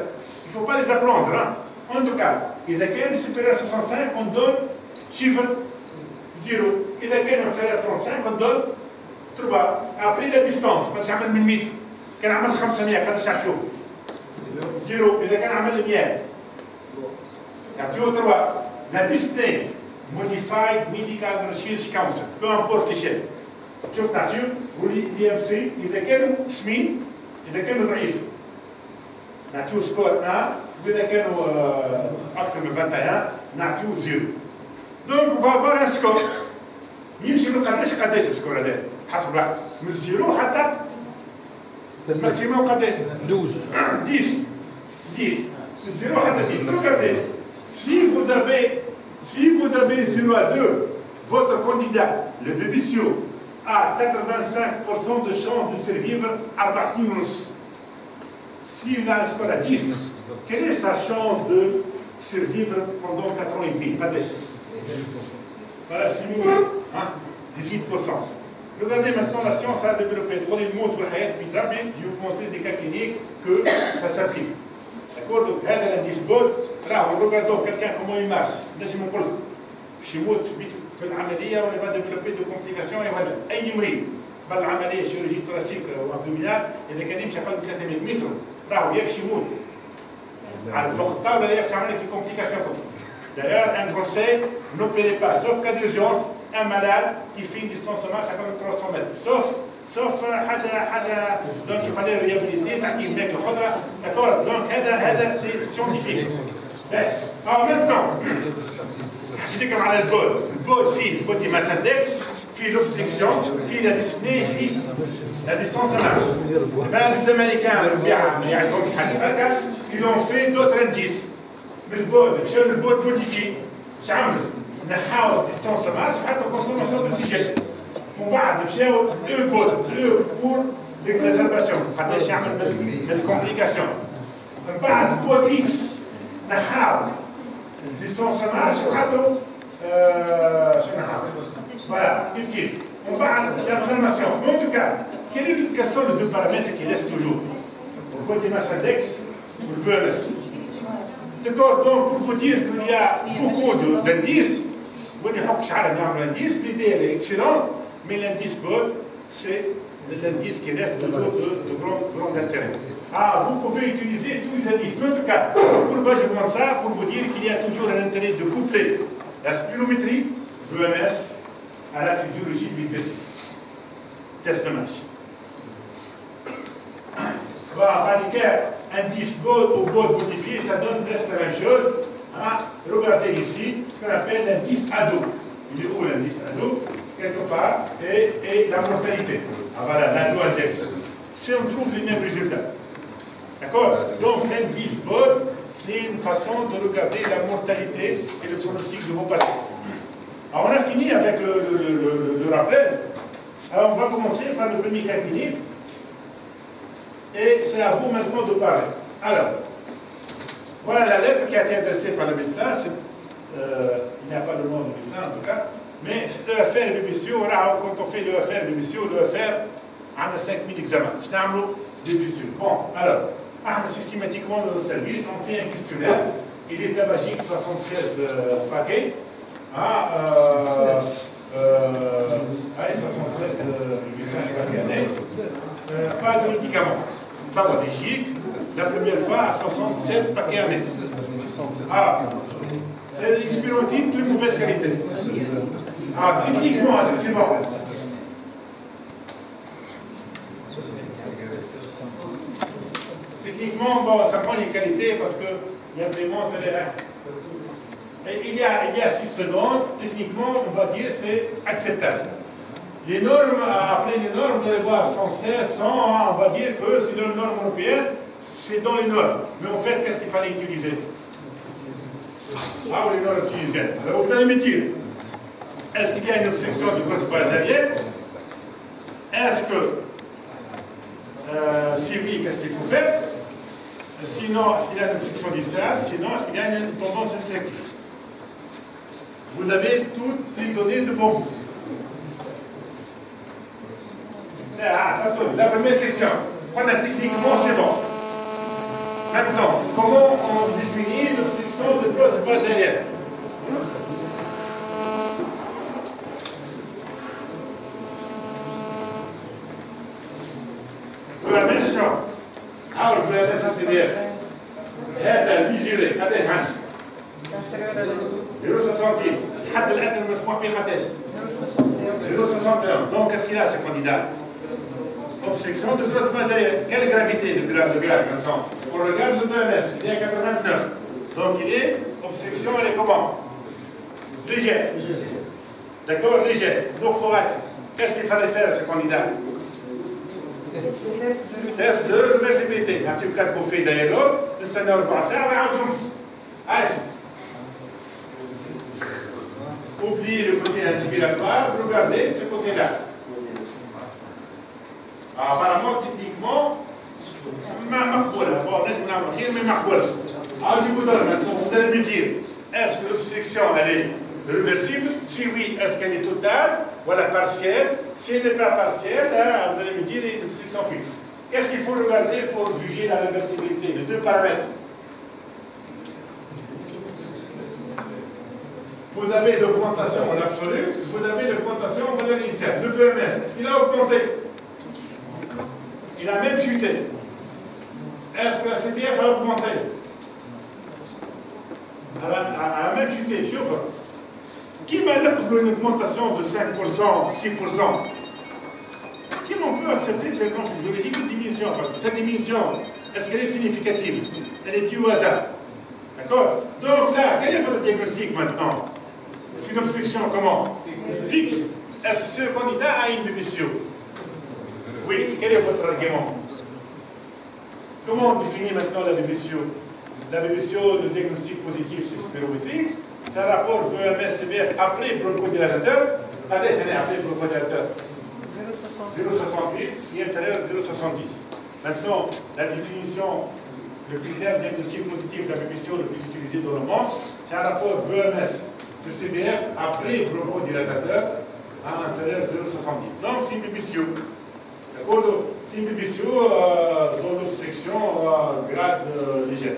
Il ne faut pas les apprendre. Hein? En tout cas, il y a quelqu'un supérieur à 65, on donne chiffre 0. إذا كان inférieur à 35 on donne 3. Après la distance باش يعمل من متر كان عمل 500 قداش يعطيوه؟ 0. إذا كان عمل 100 يعطيوه 3. La dyspnée modified medical research council peu importe l'échelle. شوف نعطيوه والدي ام سي إذا كانوا سمين إذا كانوا ضعيف نعطيوه سكور 1 وإذا كانوا أكثر من 21 نعطيوه 0. Donc on va avoir un score. يمشي من قداش السكور هذا حسب واحد من 0 حتى الماكسيموم قداش 10 من 0 حتى 10. Regardez, si vous avez 0 à 2, votre candidat, le bébécio, a 85% de chance de survivre à 4 سنين ونص. S'il a un score à 10, quelle est sa chance de survivre pendant 4 ans et demi? قداش؟ Voilà, 6 minutes, hein, 18%. Regardez maintenant, la science a développé. Prenez le mot de la hayat, puis je vais vous montrer des cas cliniques que ça s'applique. D'accord? Donc, l'indice BOD, regardons quelqu'un comment il marche. لازم نقول شي موت في العمليه ولا va développer de complications وهذا اي مريض بعد العمليه chirurgie thoracique وابدومينال اذا كان يمشي اقل من 300 متر راهو يمشي يموت. على فوق الطاوله لا يخشى عليك complications. D'ailleurs, un conseil, n'opérez pas, sauf cas d'urgence, un malade qui finit son sommeil à 300 mètres. Sauf حاجه donc il fallait réhabiliter تعطيه ماكله خضراء. D'accord? Donc هذا c'est scientifique. En même temps, je dis comme على البود فيه البودي ماسندكس فيه l'obstruction فيه la dyspnée فيه la distance marche. Ben les Américains ils ont fait d'autres indices. Mais le bod modifié. نحاول distance marche حتى consommation d'oxygène. ومن بعد مشاو eux pour l'exacerbation قداش يعمل الكومبليكاسيون. من بعد بود اكس نحاول distance marche وحطوا شنو نحاول voilà كيف ومن بعد l'inflammation. Mais en tout cas quels sont les deux paramètres qui restent toujours? Le body mass index ou le VMS. D'accord, donc pour vous dire qu'il y a beaucoup d'indices, l'idée est excellente, mais l'indice BOD, c'est l'indice qui reste de grand intérêt. Ah, vous pouvez utiliser tous les indices. Mais en tout cas, pourquoi je demande ça? Pour vous dire qu'il y a toujours un intérêt de coupler la spirométrie, VMS, à la physiologie de l'exercice. Test de match. Indice BOD ou BOD modifié, ça donne presque la même chose. Hein? Regardez ici ce qu'on appelle l'indice ADO. Il est où l'indice ADO? Quelque part. Et la mortalité. Ah, voilà, l'ADO index. Si on trouve les mêmes résultats. D'accord? Donc l'indice BOD, c'est une façon de regarder la mortalité et le pronostic de vos patients. Alors on a fini avec le rappel. Alors on va commencer par le premier cas clinique. Et c'est à vous maintenant de parler. Alors, voilà la lettre qui a été adressée par le médecin. Il n'y a pas le nom du médecin en tout cas. Mais EFR BBCO, quand on fait le EFR BBCO, le EFR, on a 5000 examens. Je n'ai des BBCO. Bon, alors, systématiquement dans le service, on fait un questionnaire. Il est tabagique, 76 paquets. 67 paquets. Pas de médicaments. Tabagique, la première fois à 67 paquets années. Ah, c'est l'expérimentine de mauvaise qualité. Ah, techniquement, c'est bon. Techniquement, bon, ça prend les qualités parce qu'il y a vraiment de l'air. Il y a 6 secondes, techniquement, on va dire c'est acceptable. Les normes, après les normes, vous allez voir 116, 100, on va dire que c'est dans les normes européennes, c'est dans les normes. Mais en fait, qu'est-ce qu'il fallait utiliser? Ah, les normes utilisaient. Alors vous allez me dire, est-ce qu'il y a une obstruction du col basalienne? Est-ce que, si oui, qu'est-ce qu'il faut faire? Sinon, est-ce qu'il y a une obstruction distale? Sinon, est-ce qu'il y a une tendance restrictive? Vous avez toutes les données devant vous. La première question, techniquement c'est bon. Maintenant, comment on définit l'obstruction de col basalienne? VMS حاول VMS SDF هذا الميزوري قداش عنده؟ 0.60 الحد الادنى المسموح به قداش؟ 0.61. Donc qu'est-ce qu'il a ce candidat? Obstruction de grosse basalienne. Quelle gravité de grave maintenant? On regarde le VMS, il est à 89. Donc il est, obstruction elle est comment? Légère. D'accord, légère. Donc qu'est-ce qu'il fallait faire à ce candidat? Test de reversibilité. Un petit cas qu'on fait d'ailleurs, le seigneur passé, on va en allez. Oubliez le côté inspiratoire, regardez ce côté-là. Apparemment, techniquement, bon, laisse-moi mais Alors, je vous donne maintenant, vous allez me dire, est-ce que l'obstruction, elle est réversible? Si oui, est-ce qu'elle est totale ou elle est partielle? Si elle n'est pas partielle, là, vous allez me dire, les obstructions fixes. Qu'est-ce qu'il faut regarder pour juger la réversibilité? Les deux paramètres. Vous avez l'augmentation en absolu, vous avez l'augmentation en valeur initiale. Le VMS, est-ce qu'il a augmenté? Il a même chuté. Est-ce que la CPF a augmenté? Elle a même chuté. Chauffe. Qui m'a donné une augmentation de 5%, 6%? Qui on peut accepter cette physiologique de diminution? Cette diminution, est-ce qu'elle est significative? Elle est due au hasard. D'accord? Donc là, quel est votre diagnostic maintenant? C'est une obstruction comment? Fixe. Est-ce que ce candidat a une BBCO? Oui. Quel est votre argument? Comment on définit maintenant la BBCO? La BBCO, le diagnostic positif, c'est spirométrique. C'est un rapport VMS-CBF après bronchodilatateur. À des années après bronchodilatateur. 0,68 et inférieur à 0,70. Maintenant, la définition, le critère diagnostic positif de la BBCO le plus utilisé dans le monde, c'est un rapport VMS sur CBF après bronchodilatateur à inférieur à 0,70. Donc, c'est une BBCO. D'accord? C'est une BBCO dans l'obstruction grade léger.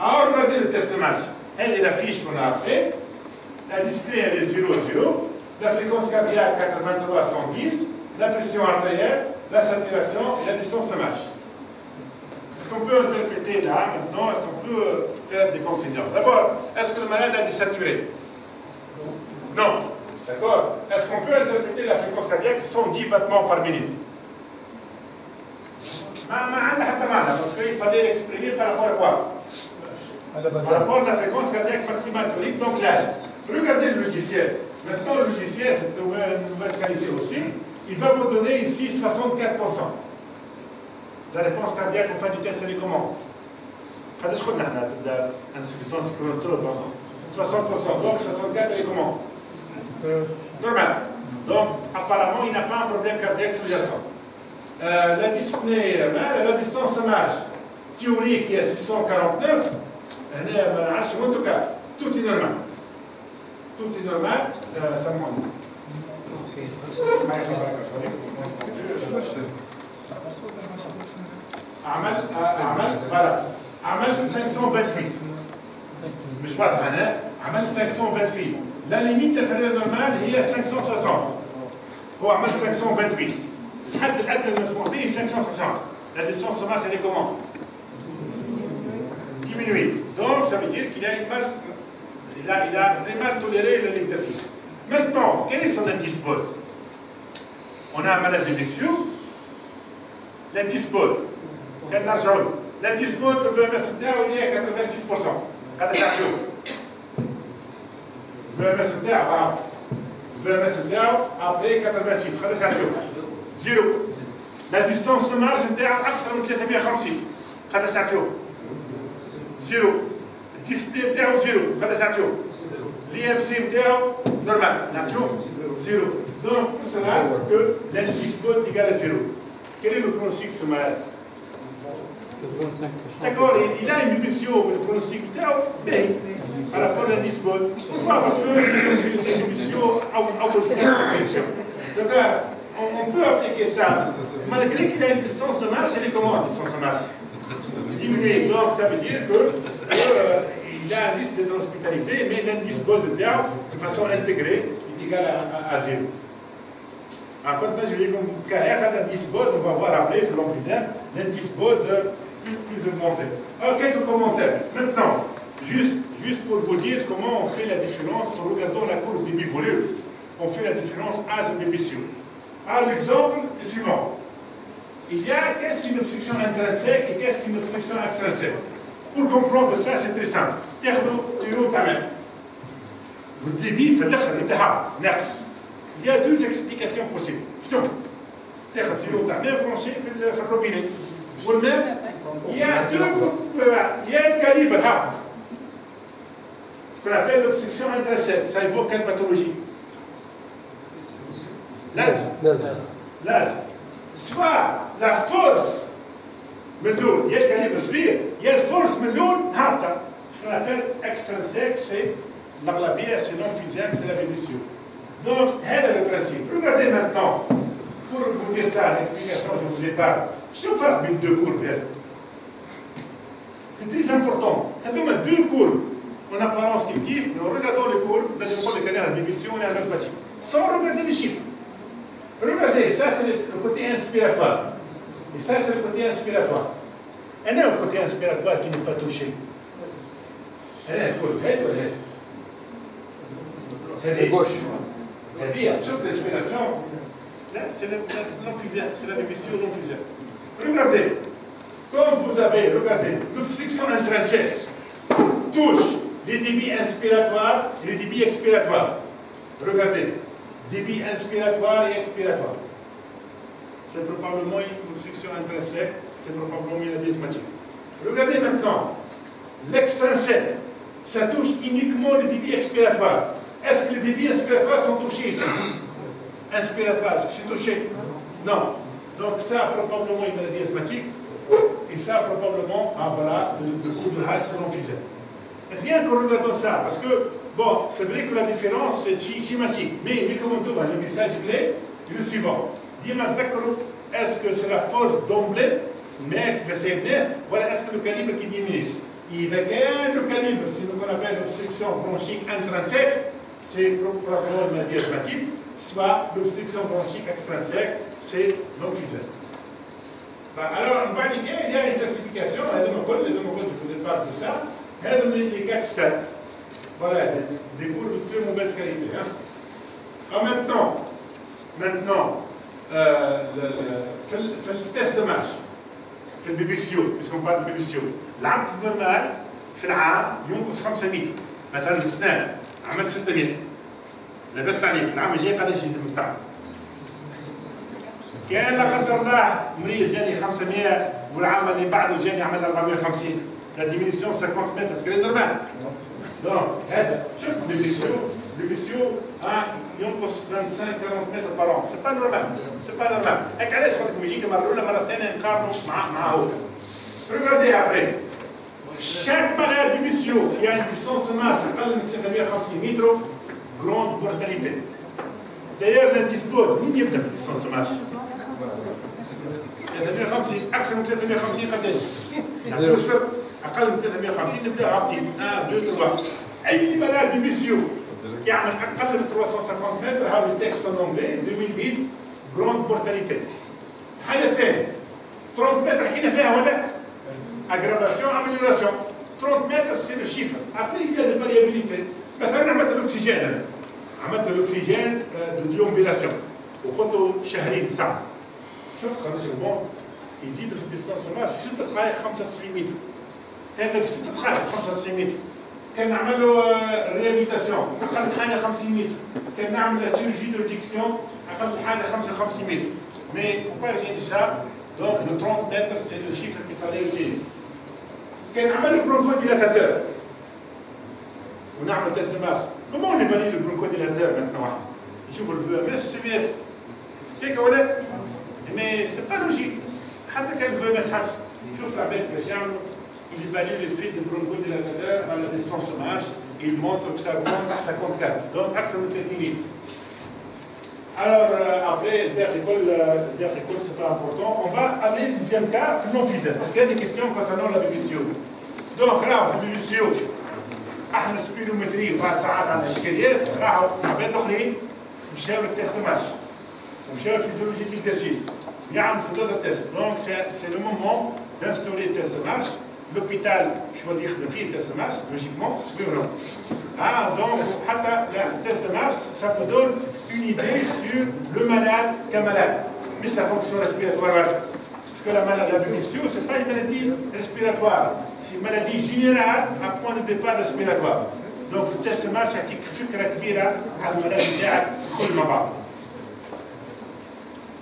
Alors, regardez le test de match. Elle est la fiche qu'on a fait. La display, elle est 0,0. La fréquence cardiaque, 83 à 110. La pression artérielle, la saturation et la distance de match. Est-ce qu'on peut interpréter là, maintenant, est-ce qu'on peut faire des conclusions? D'abord, est-ce que le malade a désaturé? Non. D'accord? Est-ce qu'on peut interpréter la fréquence cardiaque 110 battements par minute? Parce qu'il fallait l'exprimer par rapport à quoi? Par rapport à la fréquence cardiaque maximale théorique, donc l'âge. Regardez le logiciel. Maintenant, le logiciel, c'est une nouvelle qualité aussi. Il va vous donner ici 64%. La réponse cardiaque en fin du test, elle est comment? Insuffisance chronotrope, 60%. Donc 64, elle est comment? Normal. Donc, apparemment, il n'a pas un problème cardiaque sous-jacent. La dyspnée, la distance de marche théorique qui est 649, en tout cas, tout est normal. Tout est normal, ça monte. Voilà. Amal 528. Mais je parle Amal 528. La limite inférieure normale est à 560. Ou Amal 528. الحد الادنى المسموح به 560. La distance de marche, elle est comment? Diminuée. Donc, ça veut dire qu'il a très mal toléré l'exercice. Maintenant, quel est son indice BOD? On a un malade de blessure. L'indice BOD. L'indice BOD, le VMS il est à 86%. هذا شعبه. VMS après 86. هذا شعبه. 0. La distance de marche est أكثر من 350. هذا شعبه. 0. الديسبلي نتاعو 0. هذا شعبه. l'IMC نتاعو normal. نعطيو 0. Donc, tout cela que l'indice BOD égale à 0. Quel est le pronostic de ce malade? D'accord, il a une émission, le pronostic bien, par rapport à l'indice BOD. Pourquoi? Parce que c'est une émission à votre section. Donc, on peut appliquer ça. Malgré qu'il a une distance de marche, elle est comment la distance de marche? Diminuée. Donc, ça veut dire qu'il a un risque d'être hospitalisé, mais l'indice BOD de façon intégrée est égal à 0. En fait, je vais vous dire l'indice BOD, on va voir après, sur l'emphysème, l'indice BOD plus augmenté. Alors, quelques commentaires. Maintenant, juste pour vous dire comment on fait la différence en regardant la courbe des bivolures, on fait la différence âge et BBCO. Alors, l'exemple est suivant. Il y a qu'est-ce qu'une obstruction intrinsèque et qu'est-ce qu'une obstruction extrinsèque. Pour comprendre ça, c'est très simple. Le débit fait il y a deux explications possibles. Il y a le robinet. Il y a le calibre HAPT. Ce qu'on appelle l'obstruction intrinsèque. Ça évoque quelle pathologie? L'asthme. Soit la force melloune, il y a le calibre spire, il y a la force melloune HAPT. Ce qu'on appelle extrinsèque, c'est l'aglabière, c'est l'emphysème, c'est la bémission. Donc, c'est le principe. Regardez maintenant, pour vous dire ça, l'explication que je vous épargne. Je vais faire deux courbes. C'est très important. Il y a deux courbes en apparence qui kiffent, mais en regardant les courbes, nous avons le canal d'émission et arithmétique. Sans regarder les chiffres. Regardez, ça c'est le côté inspiratoire. Et ça c'est le côté inspiratoire. Il y a un côté inspiratoire qui n'est pas touché. Il y a un courbe, c'est gauche. C'est-à-dire, toute l'inspiration, c'est l'emphysème, c'est la démission l'emphysème. Regardez, comme vous avez, regardez, l'obstruction intrinsèque touche les débits inspiratoires et les débits expiratoires. Regardez, débit inspiratoire et expiratoire. C'est probablement une obstruction intrinsèque, c'est probablement une diaphragmatique. Regardez maintenant, l'extrinsèque, ça touche uniquement les débits expiratoires. Est-ce que les débits inspiratoires sont touchés ici? Inspiratoire, est-ce que c'est touché? Non. Donc ça, probablement une maladie asthmatique. Et ça, probablement, voilà, le coup de hache, c'est l'emphysème. Rien qu'en regardant ça, parce que, bon, c'est vrai que la différence, c'est schématique. Mais, comme on dit, le message clé est le suivant. Est-ce que c'est la force d'emblée, mais voilà, est-ce que le calibre qui diminue? Il regagne le calibre, c'est ce qu'on appelle l'obstruction bronchique intrinsèque, c'est probablement une maladie asthmatique, soit l'obstruction bronchique extrinsèque, c'est l'emphysème. Alors, on va dire qu'il y a une classification, les démocoles, je vous parle de ça, les 4 stades. Voilà, des cours de très mauvaise qualité. Hein. Alors maintenant, le test de marche, في البيبيسيو، puisqu'on parle de بيبيسيو، العمق النورمال في العام ينقص 5 متر، مثلا الاسنان عملت 6 متر. لبست عليك، العام الجاي قداش يلزم الطعم؟ كان لا قدر الله مريض جاني 500 والعام اللي بعده جاني عمل 450. لا ديمينيسيون 50 متر، سكري نورمال. دونك هذا شوف البيبيسيو ينقص 25 40 متر بار سي با نورمال، سي با نورمال. هيك علاش قلت لكم يجيك مره اولى مره ثانيه نقارنوا مع هو. ريغاردي ابري chaque malade du monsieur qui a une distance de marche أقل من 350 متر grande mortalité. D'ailleurs l'indice بود مين يبدا في الديستانس de marche؟ 350 أكثر من 350 قداش؟ نعطيو الفرق أقل من 350 نبدا هابطين 1 2 3. أي malade du monsieur يعمل أقل من 350 متر هذا التكست en anglais 2008 grande mortalité. الحاجة الثانية 30 متر حكينا فيها ولا؟ aggravation, amélioration. 30 mètres, c'est le chiffre. Après, il y a des variabilités. Maintenant, on a l'oxygène. On a l'oxygène de déambulation. Au cours de شهرين ساعة. شوف خرج الموت يزيد في الديستانس مارش في 6 دقائق 95 متر. هذا في 6 دقائق 95 متر. كان نعملوا ريابيليتاسيون أقل حاجة 50 متر. كان نعمل chirurgie de réduction أقل حاجة 55 متر. Mais il ne faut pas rien de ça. Donc le 30 mètres, c'est le chiffre qu'il fallait utiliser. Quand on a le bronchodilatateur, on a un test de marche. Comment on évalue le bronchodilatateur maintenant? Je vous le veux, mais c'est CVF. C'est qu'on est. Mais ce n'est pas logique. Même quand on veut mettre ça, il évalue l'effet du bronchodilatateur à la distance de marche et il montre que ça compte 54. Donc, acte de 30 minutes. Alors, après, le l'école, c'est pas important. On va aller au deuxième cas, l'emphysème. Parce qu'il y a des questions concernant la BBCO. Donc, là, la BBCO, احنا السبيرومتري وبعد ساعات عندنا اشكاليات راحوا عباد الاخرين مشاو للتيست مارش ومشاو للفيزيولوجي ليكزارسيس يعملوا في هذا التيست. دونك سي لو مومون دانستوري التيست مارش. لوبيتال شو اللي يخدم فيه التيست مارش لوجيكمون سبيرو. Donc, le test de marche, ça vous donne une idée sur le malade qu'un malade, mais c'est la fonction respiratoire. Parce que la BBCO, ce n'est pas une maladie respiratoire, c'est une maladie générale à point de départ respiratoire. Donc, le test de marche a une fikra kbira à la maladie d'Aak, كل ما بعض.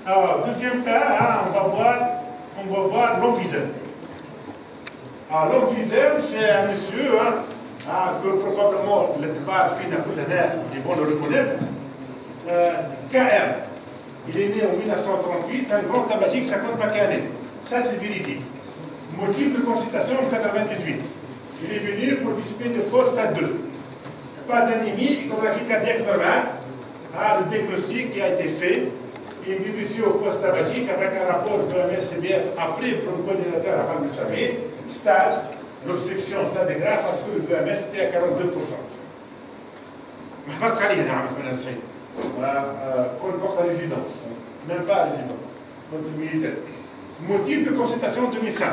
Alors, deuxième cas, on va voir l'emphysème. Alors, l'emphysème, c'est un monsieur, que probablement la plupart ils vont le reconnaître. KM, il est né en 1938, un grand tabagique, 50 paquets. Ça c'est véridique. Motif de consultation en 98. Il est venu pour dissiper de force stade 2. pas d'anémie, échographie cardiaque normale, le diagnostic qui a été fait, une BBC au post-tabagique avec un rapport de VMS-CBF après pour le coordinateur avant de le savoir, stade, l'obstruction stade grave parce que le VMS était à 42%. ما حضرتش عليه انا عملت من الشيء كنت وقتها ريزيدون même pas résident كنت militaire motif de consultation 2005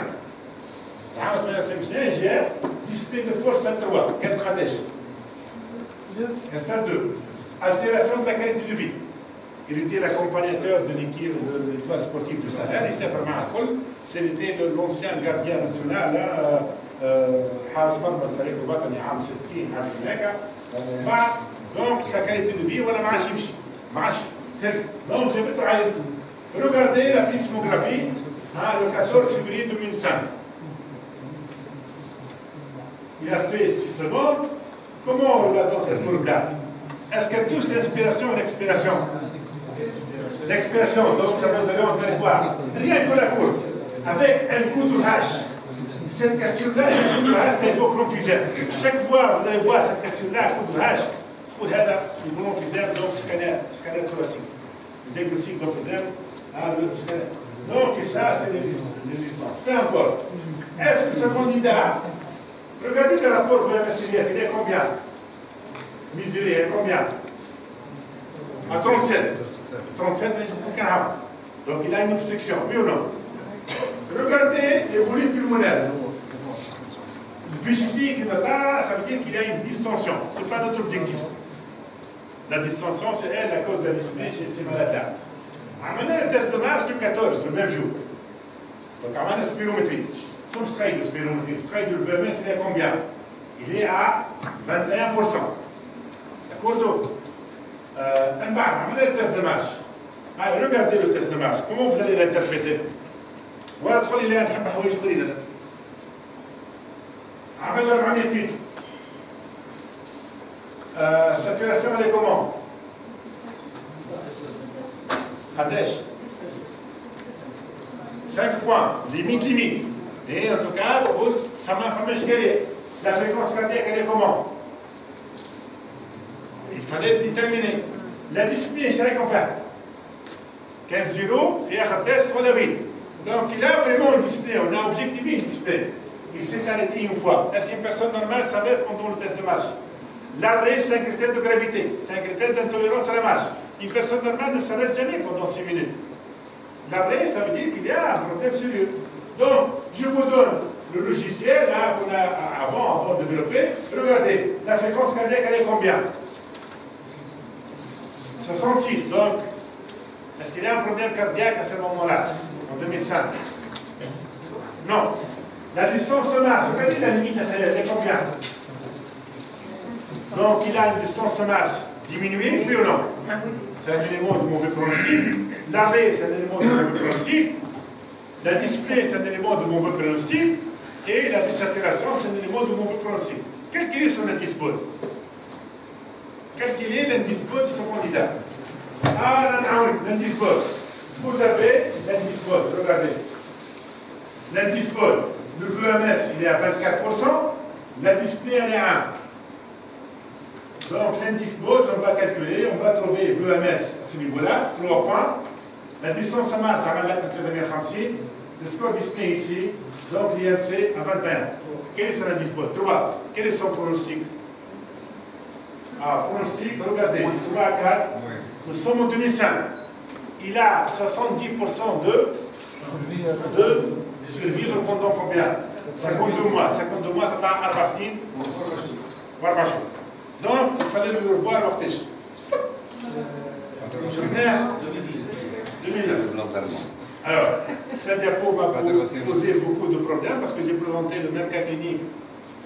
عملت من الشيء j'ai display de force à 3 4 خدش instant 2 altération de la qualité de vie. Il était l'accompagnateur de l'équipe de l'étoile sportive du Sahel, il s'est formé à Kol, c'était l'ancien gardien national, حارس مرمى الفريق الوطني عام 60 حاجه هناك وبعد دونك سا كاليتي دو في ولا ما عادش يمشي ما عادش دونك جبته عائلته regardez la prismographie le 14 février 2005 il a fait 6 secondes comment on regarde dans cette courbe là est-ce qu'elle touche l'inspiration et l'expiration l'expiration donc ça vous allez en faire quoi rien que la courbe avec un coup de hache. Cette question-là, c'est le confusion. Chaque fois, vous allez voir cette question-là, coup de hache, pour le confusion, donc scanner thoracique. Le diagnostic confusion, le scanner. Donc, ça, c'est l'existence. Peu importe. Est-ce que ce candidat, regardez le rapport VMS-CBF, il est combien mesuré, il est combien à 37. 37, donc il a une obstruction, oui ou non? Regardez les volumes pulmonaires. Le VGT, ça veut dire qu'il y a une distension. Ce n'est pas notre objectif. La distension, c'est elle la cause de la dyspnée chez ces malades-là. On a un test de marche du 14, le même jour. Donc on a une spirométrie. Comme je travaille de spirométrie, je travaille de VMS, il est à combien? Il est à 21%. D'accord donc on a le test de marche. Allez, regardez le test de marche. Comment vous allez l'interpréter? ولا تخلي لها نحب حوايج قليله لا عمل 400 متر ساتوراسيون elle est comment قداش 5 points limite et en tout cas تقول فماش قليل la fréquence cardiaque elle est comment il fallait déterminer la dyspnée ايش رايكم فيها 15-0 في اخر تيست ولا بين donc il a vraiment un display, on a objectivé un display. Il s'est arrêté une fois. Est-ce qu'une personne normale s'arrête pendant le test de marche? L'arrêt, c'est un critère de gravité, c'est un critère d'intolérance à la marche. Une personne normale ne s'arrête jamais pendant 6 minutes. L'arrêt, ça veut dire qu'il y a un problème sérieux. Donc, je vous donne le logiciel là, qu'on a avant de développer. Regardez, la fréquence cardiaque, elle est combien? 66. Donc, est-ce qu'il y a un problème cardiaque à ce moment-là? En 2005. Non. La distance de marche, regardez la limite inférieure, c'est combien? Donc il a une distance de marche diminuée, oui ou non? C'est un élément de mauvais pronostic. L'arrêt, c'est un élément de mauvais pronostic. La display, c'est un élément de mauvais pronostic. Et la désaturation, c'est un élément de mauvais pronostic. Quel est son indice BOD? Quel est l'indice BOD de son candidat? L'indice BOD. Vous avez l'indice BOD, regardez. L'indice BOD, le VMS, il est à 24%, la display, elle est à 1. Donc l'indice BOD, on va calculer, on va trouver VMS à ce niveau-là, 3 points. La distance à marche, à 1,36 m, le score display ici, donc l'IMC à 21. Quel est son indice BOD? 3. Quel est son pronostic? Pronostic, regardez, 3 à 4, nous sommes en 2005. Il a 70% de survivre pendant combien? 52 mois. 52 mois, ça fait 4 سنين و4 شهور. Donc, il fallait le revoir l'ortège. 2009. Alors, cette diapo m'a posé beaucoup de problèmes parce que j'ai présenté le même cas clinique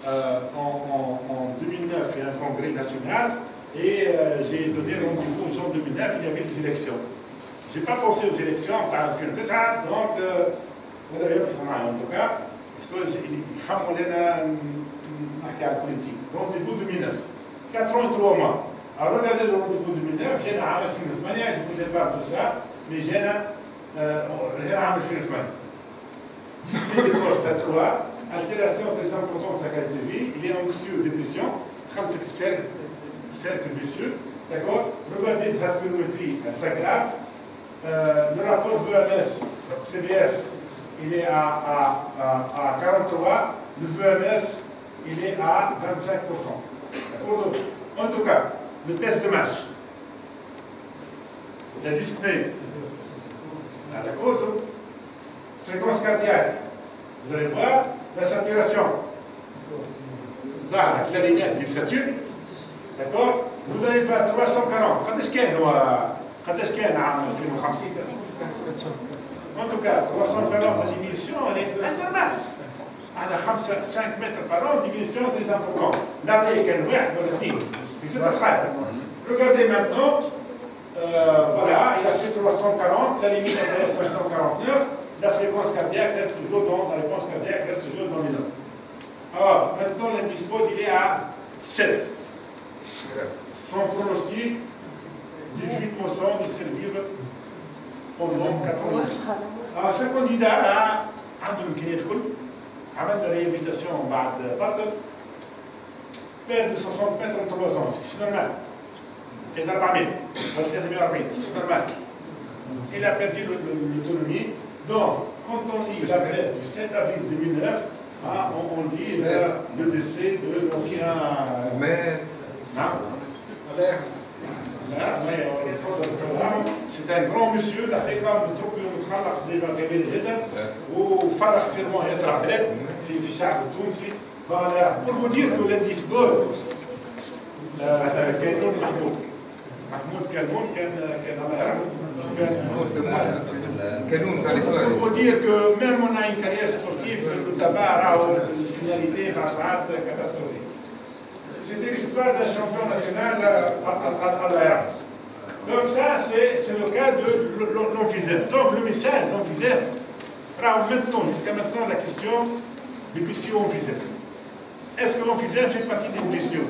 en 2009 et un congrès national et j'ai donné rendez-vous en juin 2009, il y avait des élections. Je n'ai pas pensé aux élections, donc, vous avez en tout cas, parce que j'ai un politique. Rendez-vous 2009. 4 ans et 3 mois. Alors regardez le rendez-vous 2009, j'ai un je ne vous ai pas tout ça, mais j'ai un display de force à 3, altération très importante de sa qualité de vie, il est anxieux, dépression, خلفك cercle vicieux, d'accord? Regardez la spirométrie, ça grave. Le rapport VMS, CBF, il est à 43, le VMS, il est à 25%. D'accord? En tout cas, le test de match, le display, d'accord? Fréquence cardiaque, vous allez voir la saturation. Là, la clarinette, il sature, d'accord? Vous allez faire 340. قداش كان عام 2050 En tout cas, 340 de diminution, elle est normale. On a 5 mètres par an, diminution très importante. L'année qu'elle voit dans le film. C'est très très. Regardez maintenant, voilà, il a fait 340, la limite est à 549, la fréquence cardiaque reste toujours dans la réponse cardiaque reste toujours dans les notes. Alors, maintenant, le dispose, il est à 7. Son pronostic, 18% de survivre pendant 4 ans. Alors, ce candidat a يمكن يدخل عملنا réhabilitation بعد بطل perd de 60 mètres en 3 ans, c'est normal. Et 400 340, c'est normal. Il a perdu l'autonomie. Donc, quand on lit la presse du 7 avril 2009, on lit le décès de l'ancien. C'est un grand monsieur, la réclame de troupe المتخلق ديما كبير جدا وفرق سيرمون ياسر عباد في الشعب التونسي. Pour vous dire que l'indice Bol كانون محمود كانون كان الله يرحمه كانون. Pour vous dire que même on a une carrière sportive, le tabac a une finalité catastrophique. C'était l'histoire d'un champion national à l'AR. Donc ça, c'est le cas de l'emphysème. Donc le message d'emphysème, jusqu'à maintenant, la question du blessure emphysème. Est-ce que l'emphysème fait partie des blessures?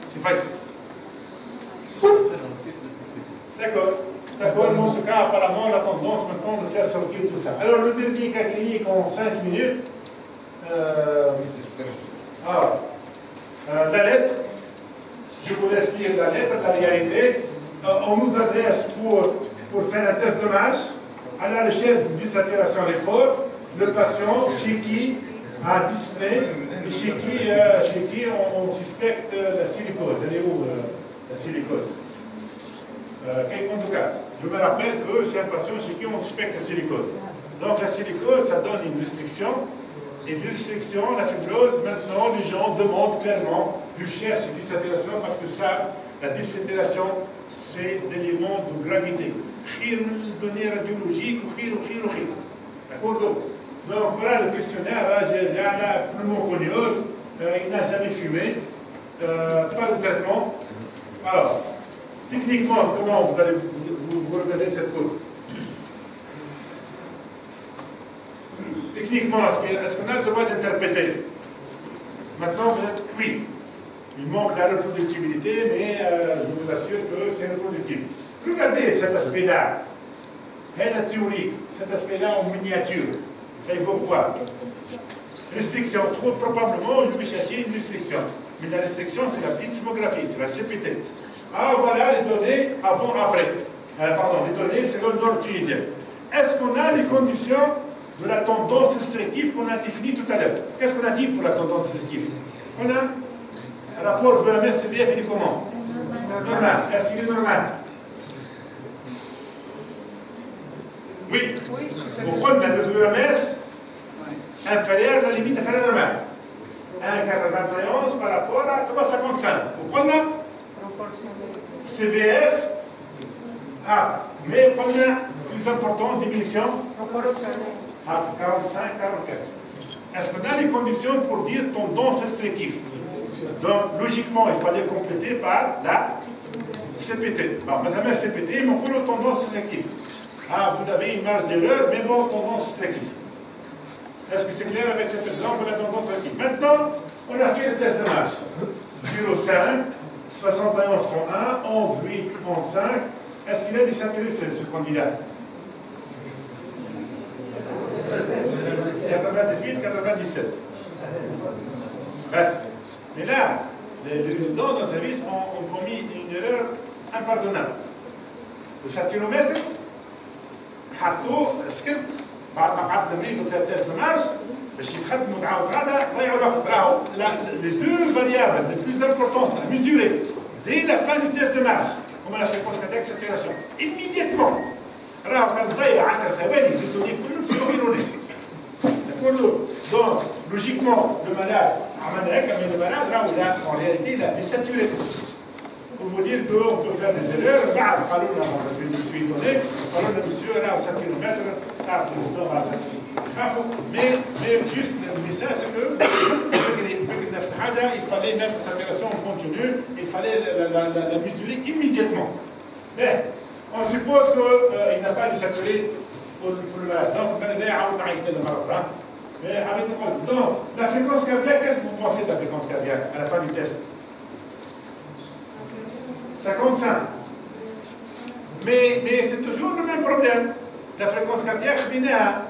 C'est facile. D'accord. D'accord, mais en tout cas, apparemment, la tendance maintenant de faire sortir tout ça. Alors le dernier cas clinique en 5 minutes. La lettre, je vous laisse lire la lettre, la réalité. On nous adresse pour faire un test de match à la recherche d'une désaturation à l'effort. Le patient chez qui a display et chez qui on suspecte la silicose. Elle est où la silicose? En tout cas, je me rappelle que c'est un patient chez qui on suspecte la silicose. Donc la silicose, ça donne une restriction. Et de restriction, la fibrose, maintenant, les gens demandent clairement, plus cherchent une désaturation parce que ça, la désaturation, c'est des éléments de gravité. Données radiologiques, d'accord? Donc voilà le questionnaire, il y a la pneumoconiose, il n'a jamais fumé, pas de traitement. Alors, techniquement, comment vous allez vous regardez cette courbe? Techniquement, est-ce qu'on a le droit d'interpréter? Maintenant, vous êtes oui. Il manque la reproductibilité, mais je vous assure que c'est reproductible. Regardez cet aspect-là. Et la théorie, cet aspect-là en miniature. Ça évoque quoi? Restriction. Trop probablement, je vais chercher une restriction. Mais la restriction, c'est la petite sismographie, c'est la CPT. Voilà les données avant-après. Pardon, les données, c'est le nord tunisien. Est-ce qu'on a les conditions de la tendance restrictive qu'on a définie tout à l'heure? Qu'est-ce qu'on a dit pour la tendance restrictive? On a un rapport VMS-CBF, il est comment? Normal. Est-ce qu'il est normal? Oui. Pourquoi on a le VMS inférieur à la limite inférieure normale? 1,91 par rapport à 3,55. Pourquoi on a CBF? Mais on a plus important, diminution? 45, 44. Est-ce qu'on a les conditions pour dire tendance restrictive? Donc, logiquement, il fallait compléter par la CPT. Bon, madame la CPT, mais pour la tendance restrictive. Vous avez une marge d'erreur, mais bon, tendance restrictive. Est-ce que c'est clair avec cet exemple de la tendance restrictive? Maintenant, on a fait le test de marge. 0,5, 71, 101, 11, 8, 11,5. Est-ce qu'il a désaturé ce candidat? 98, 97. Mais là, les résidents d'un service ont commis une erreur impardonnable. Le saturomètre, حطوه سكت بعد ما قعدت المريض وفات تيست مارش باش يتخدموا معاه هذا ضيعوا الوقت. راهو les deux variables les plus importantes à mesurer dès la fin du test de marche هما la fréquence cardiaque saturation. Immédiatement راهو كان ضيع 10 ثواني في الدنيا كله بسيروميروني. Donc logiquement le malade عملنا هيك mais le malade راهو en réalité il a désaturé. Pour vous dire qu'on peut faire des erreurs, بعد قالوا لنا je suis étonné, قالوا لنا monsieur راهو saturomètre تعرف الصداع مع mais juste le message c'est que نفس الحاجة il fallait mettre saturation en continu, il fallait la mesurer immédiatement. Mais on suppose qu'il n'a pas désaturé pour le malade. Donc on a déjà عاودنا le مرة. Mais avec donc la fréquence cardiaque, qu'est-ce que vous pensez de la fréquence cardiaque à la fin du test? 55. Mais c'est toujours le même problème. La fréquence cardiaque, خديناها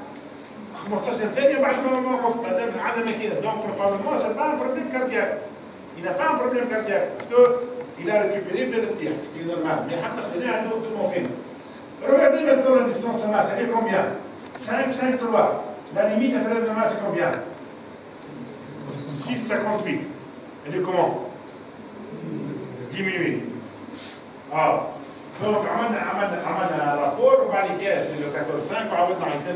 15 ثانية بعد ما وقف مادام عندنا كده. Donc probablement c'est pas un problème cardiaque. Il n'a pas un problème cardiaque parce qu'il a récupéré peut-être ce qui est normal. Mais حتى خديناها nous فين. Regardez maintenant la distance de marche, elle est combien? 5, 5, 3. La limite de la marche c'est combien? 6, 58. Elle est comment? Diminuée. Ah. Donc عملنا rapport وبعد كده c'est le 14.5 وعاودنا عيطنا.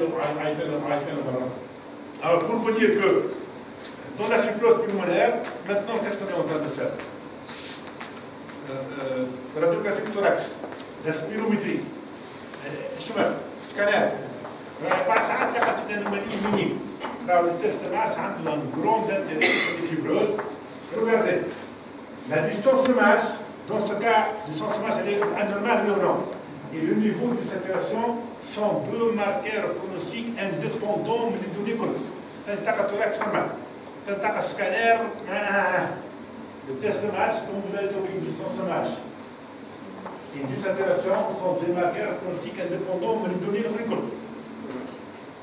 Alors pour vous dire que dans la fibrose pulmonaire, maintenant qu'est-ce qu'on est en train de faire? Radiographie du thorax, la spirométrie, scanner. بعد ساعات تاخذ الانومالي minime. Alors le test de marche a un grand intérêt sur les fibroses. Regardez, la distance de marche, dans ce cas, la distance de marche elle est anormale ou non. Et le niveau de saturation sont deux marqueurs pronostiques indépendants de données colles. T'as un thorax normal, t'as un scanner, le test de marche, donc vous allez trouver une distance de marche. Et les saturations sont des marqueurs pronostiques indépendants de données colles.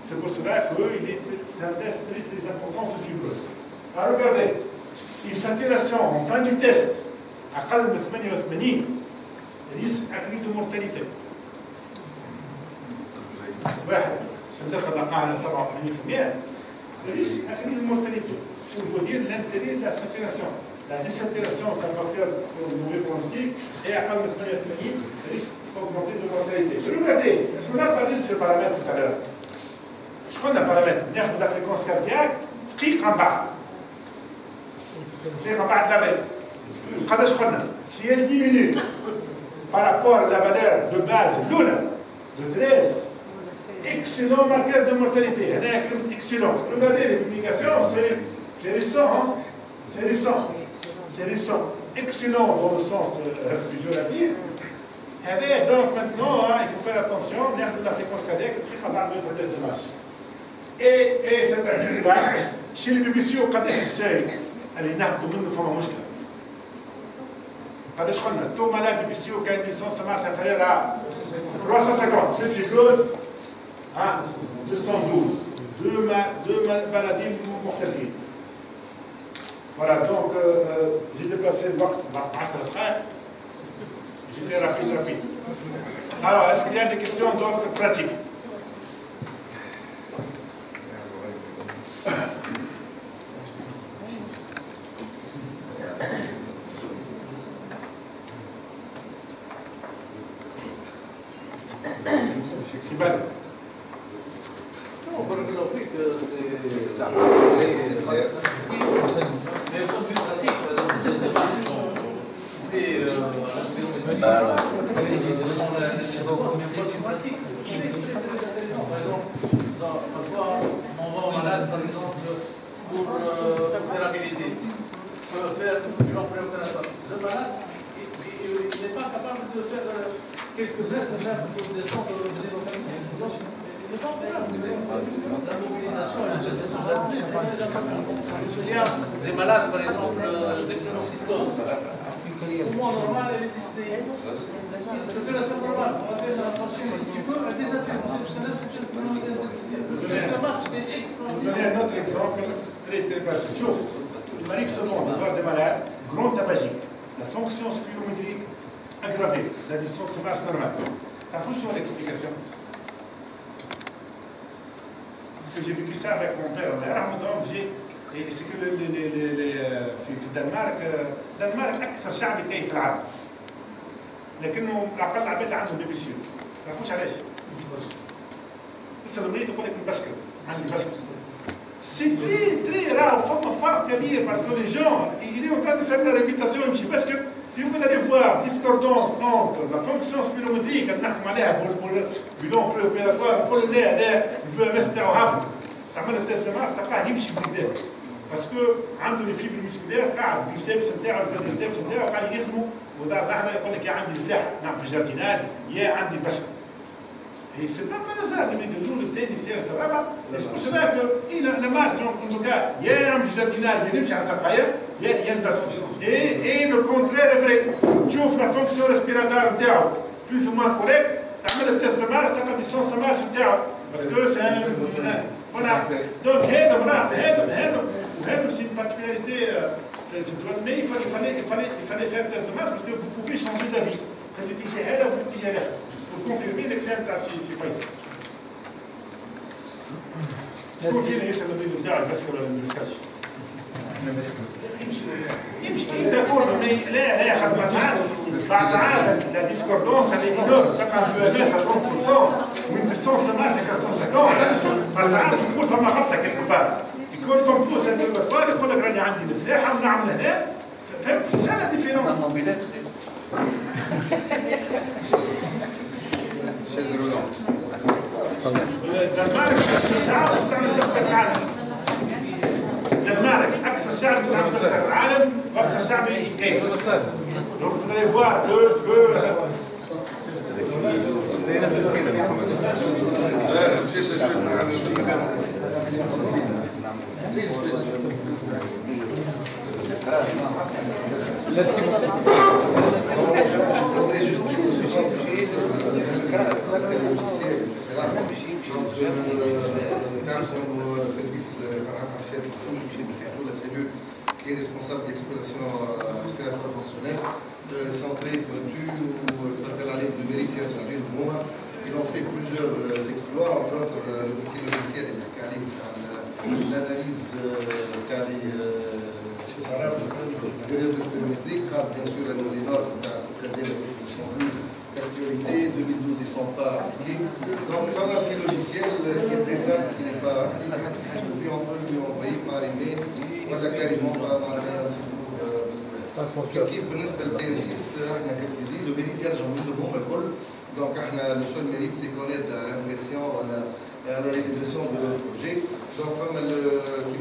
C'est pour cela qu'il est un test très, très important sur le fibrose. Alors regardez, une saturation en fin du test أقل من 88 risque accru de mortalité. واحد في الدخل لقاها 87% risque accru de mortalité. Pour vous dire l'intérêt de la saturation. La désaturation, c'est un facteur mauvais pronostic et أقل من 88 risque augmenté de mortalité. Regardez, est-ce qu'on a parlé de ce paramètre tout à l'heure? Je connais un paramètre de la fréquence cardiaque, دقيق en bas. دقيق en bas de l'arrêt. Si elle diminue par rapport à la valeur de base l'une de 13, excellent marqueur de mortalité. Excellent. Regardez les publications, c'est récent. Hein? C'est récent. Excellent dans le sens péjoratif. Donc maintenant, hein, il faut faire attention, l'air de la fréquence cardiaque est très capable de prothèse de marche. Et cette activité-là, chez les BBC, au cas d'essai, elle est née de forme musculaire. قداش قلنا تو مالاد بي سي او كاين ديسونس مارش انفيريور ا 350 في الفيبروز 212 deux maladies مختلفين. Voilà donc j'ai dépassé le وقت 10 دقائق. J'étais rapide. Alors est-ce qu'il y a des questions d'ordre pratique? Les malades, par exemple, d'ectonocytose. Au moins normal, elle est décidée. Circulation normale, on va faire un marché un petit peu, elle désature. La marche, c'est extraordinaire. Je vais donner un autre exemple très très pratique. Il m'arrive souvent de voir des malades grand tabagique, la fonction spirométrique aggravée, la distance de marche normale. La fonction l'explication. Parce que j'ai vécu ça avec mon père. Donc c'est que في الدنمارك اكثر شعب يتكيف في العالم. لكنه اقل عباد عندهم بي سي. ما تعرفوش علاش؟ لسه المريض يقول لك البسكت، عندي بسكت. سي تري راهو فما فرق كبير باسكو لي جون il est en train de faire la réputation يمشي بسكت. Si vous allez voir discordance entre la fonction spirométrique اللي نحكم عليها بالون بريوبيراتوار نقول لا هذا الفو ام اس تاعو هابط. تعمل التست مارك تلقاه يمشي بزيادة. باسكو عنده لي فيبر مسكولير قاعد البيسيبس نتاعو الكادريسيبس نتاعو قاعد يخدموا ودار يقول لك يا عندي الفلاحه نعم في الجارديناج يا عندي البسكت. Et c'est pas par hasard, le jour, le thème, le rabat. C'est pour cela qu'il a la marche, en tout cas, il y a un jardinage, il y a une chance à travailler, il y a une bascule. Et le contraire est vrai. Tu ouvres la fonction respiratoire plus ou moins correcte, tu as le test de marche, tu as la distance de marche, parce que c'est un. Voilà. Donc, c'est une particularité. Mais il fallait faire le test de marche parce que vous pouvez changer d'avis. Quand vous disiez elle, vous le disiez elle. Pour confirmer l'expérience, c'est pas ici. Je confirme que c'est le milieu de parce que le discussion. يمشي داكور مي لا ياخذ مساعد ساعات لا ديسكوردونس هذه اينورم تقع في 30% وين ديستونس مارك 450 مساعات تقول فما غلطه كيلكو بار يكون كومبوز هذا الكفار يقول لك راني عندي الفلاحه ونعمل هنا فهمت سي لا ديفيرونس الدنمارك اكثر شعب يستعمل جسد في العالم. الدنمارك اكثر شعب يستعمل جسد في العالم واكثر شعب يتكيف. Donc vous allez voir que je voudrais juste certains logiciels, etc. Donc, dans le service partiel de la cellule qui est responsable d'exploration respiratoire fonctionnelle, centré du Tatalale de Méritière Jalil Mouma. Ils ont fait plusieurs exploits, entre autres le petit logiciel l'analyse spirométrique, bien sûr les normes d'actualité, 2012 ils ne sont pas appliqués. Donc il y a un petit logiciel qui est très simple, qui n'est pas appliqué, on peut lui envoyer par email, voilà carrément par كيف بالنسبه للدي 6 احنا كتليزي لو ميريت يرجع منهم الكل دونك احنا لو سول ميريت سي كونيت لامبريسيون ولا la réalisation de leur projet. Donc, comme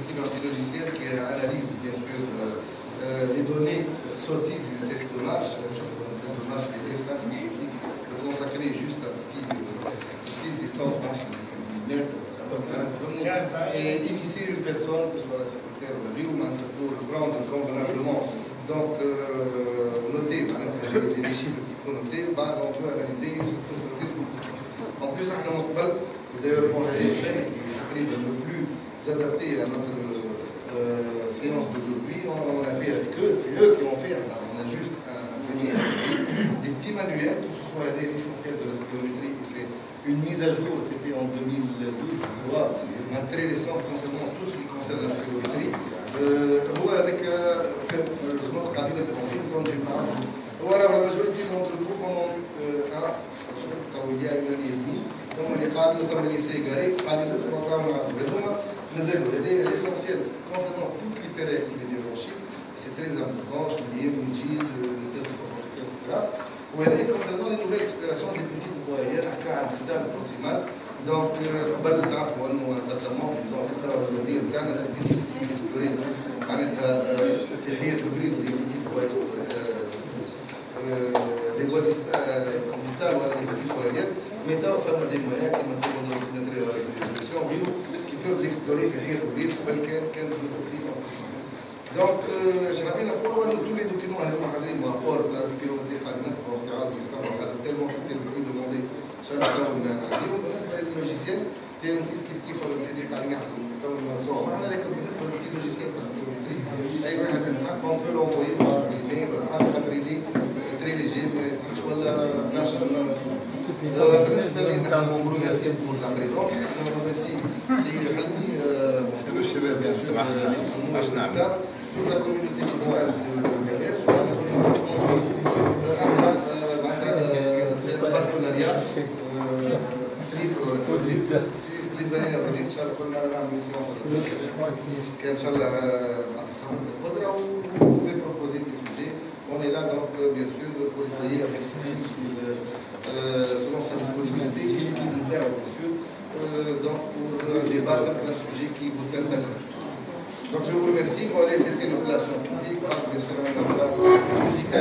qui est un logiciel qui analyse bien sûr les données sorties du test de marche. Le test de marche est très simple, il suffit de consacrer juste une petite distance marche et initier une personne, que ce soit la secrétaire ou la vie, pour prendre convenablement. Donc, noter les chiffres qu'il faut noter, on peut analyser surtout sur le test. En plus, d'ailleurs, on a des frères qui arrivent le plus adapté à notre séance d'aujourd'hui. On a fait avec eux, c'est eux qui ont fait. On a juste des petits manuels, que ce soit l'essentiel de la spirométrie. C'est une mise à jour, c'était en 2012, je crois, très récente concernant tout ce qui concerne la spirométrie. هو avec le smart قاعدين نتكلم comme j'ai parlé. Voilà, la majorité d'entre vous il y a une année et demie. Donc, on est capable de commencer à garer, à des programmes l'essentiel concernant toute l'hyperactivité bronchique. C'est très important, je vous dis, le test de proportion, etc. Ou concernant les nouvelles explorations des petites voyelles à cas distal proximal. Donc, certainement, nous avons le dire que c'est difficile d'explorer les voies distales ou les petites voyelles. Mais dans le des moyens qui nous permettent de mettre les solutions, qui peuvent l'explorer, donc, je rappelle tous les documents à rapport à la spirométrie, tellement c'était le plus demandé. بالنسبه لللوجيسيال تي ام 6 كيف سيدي قاعدين يحكوا كون الموضوع معنا لكن بالنسبه لللوجيسيال تاع السبيرومتري اي واحد يسمع كون بو لونفوي vous remercie pour la présence. Je remercie bien sûr toute la communauté rurale de Gabès, c'est un partenariat. Les années à venir, Inch'Allah, on a une séance de qu'Inch'Allah, vous pouvez proposer des sujets. On est là, donc, bien sûr, pour essayer, avec selon sa disponibilité et l'équipe de terre, bien sûr, donc, pour débattre d'un sujet qui vous tient à cœur. Donc, je vous remercie. C'était une place scientifique, bien sûr, un musical.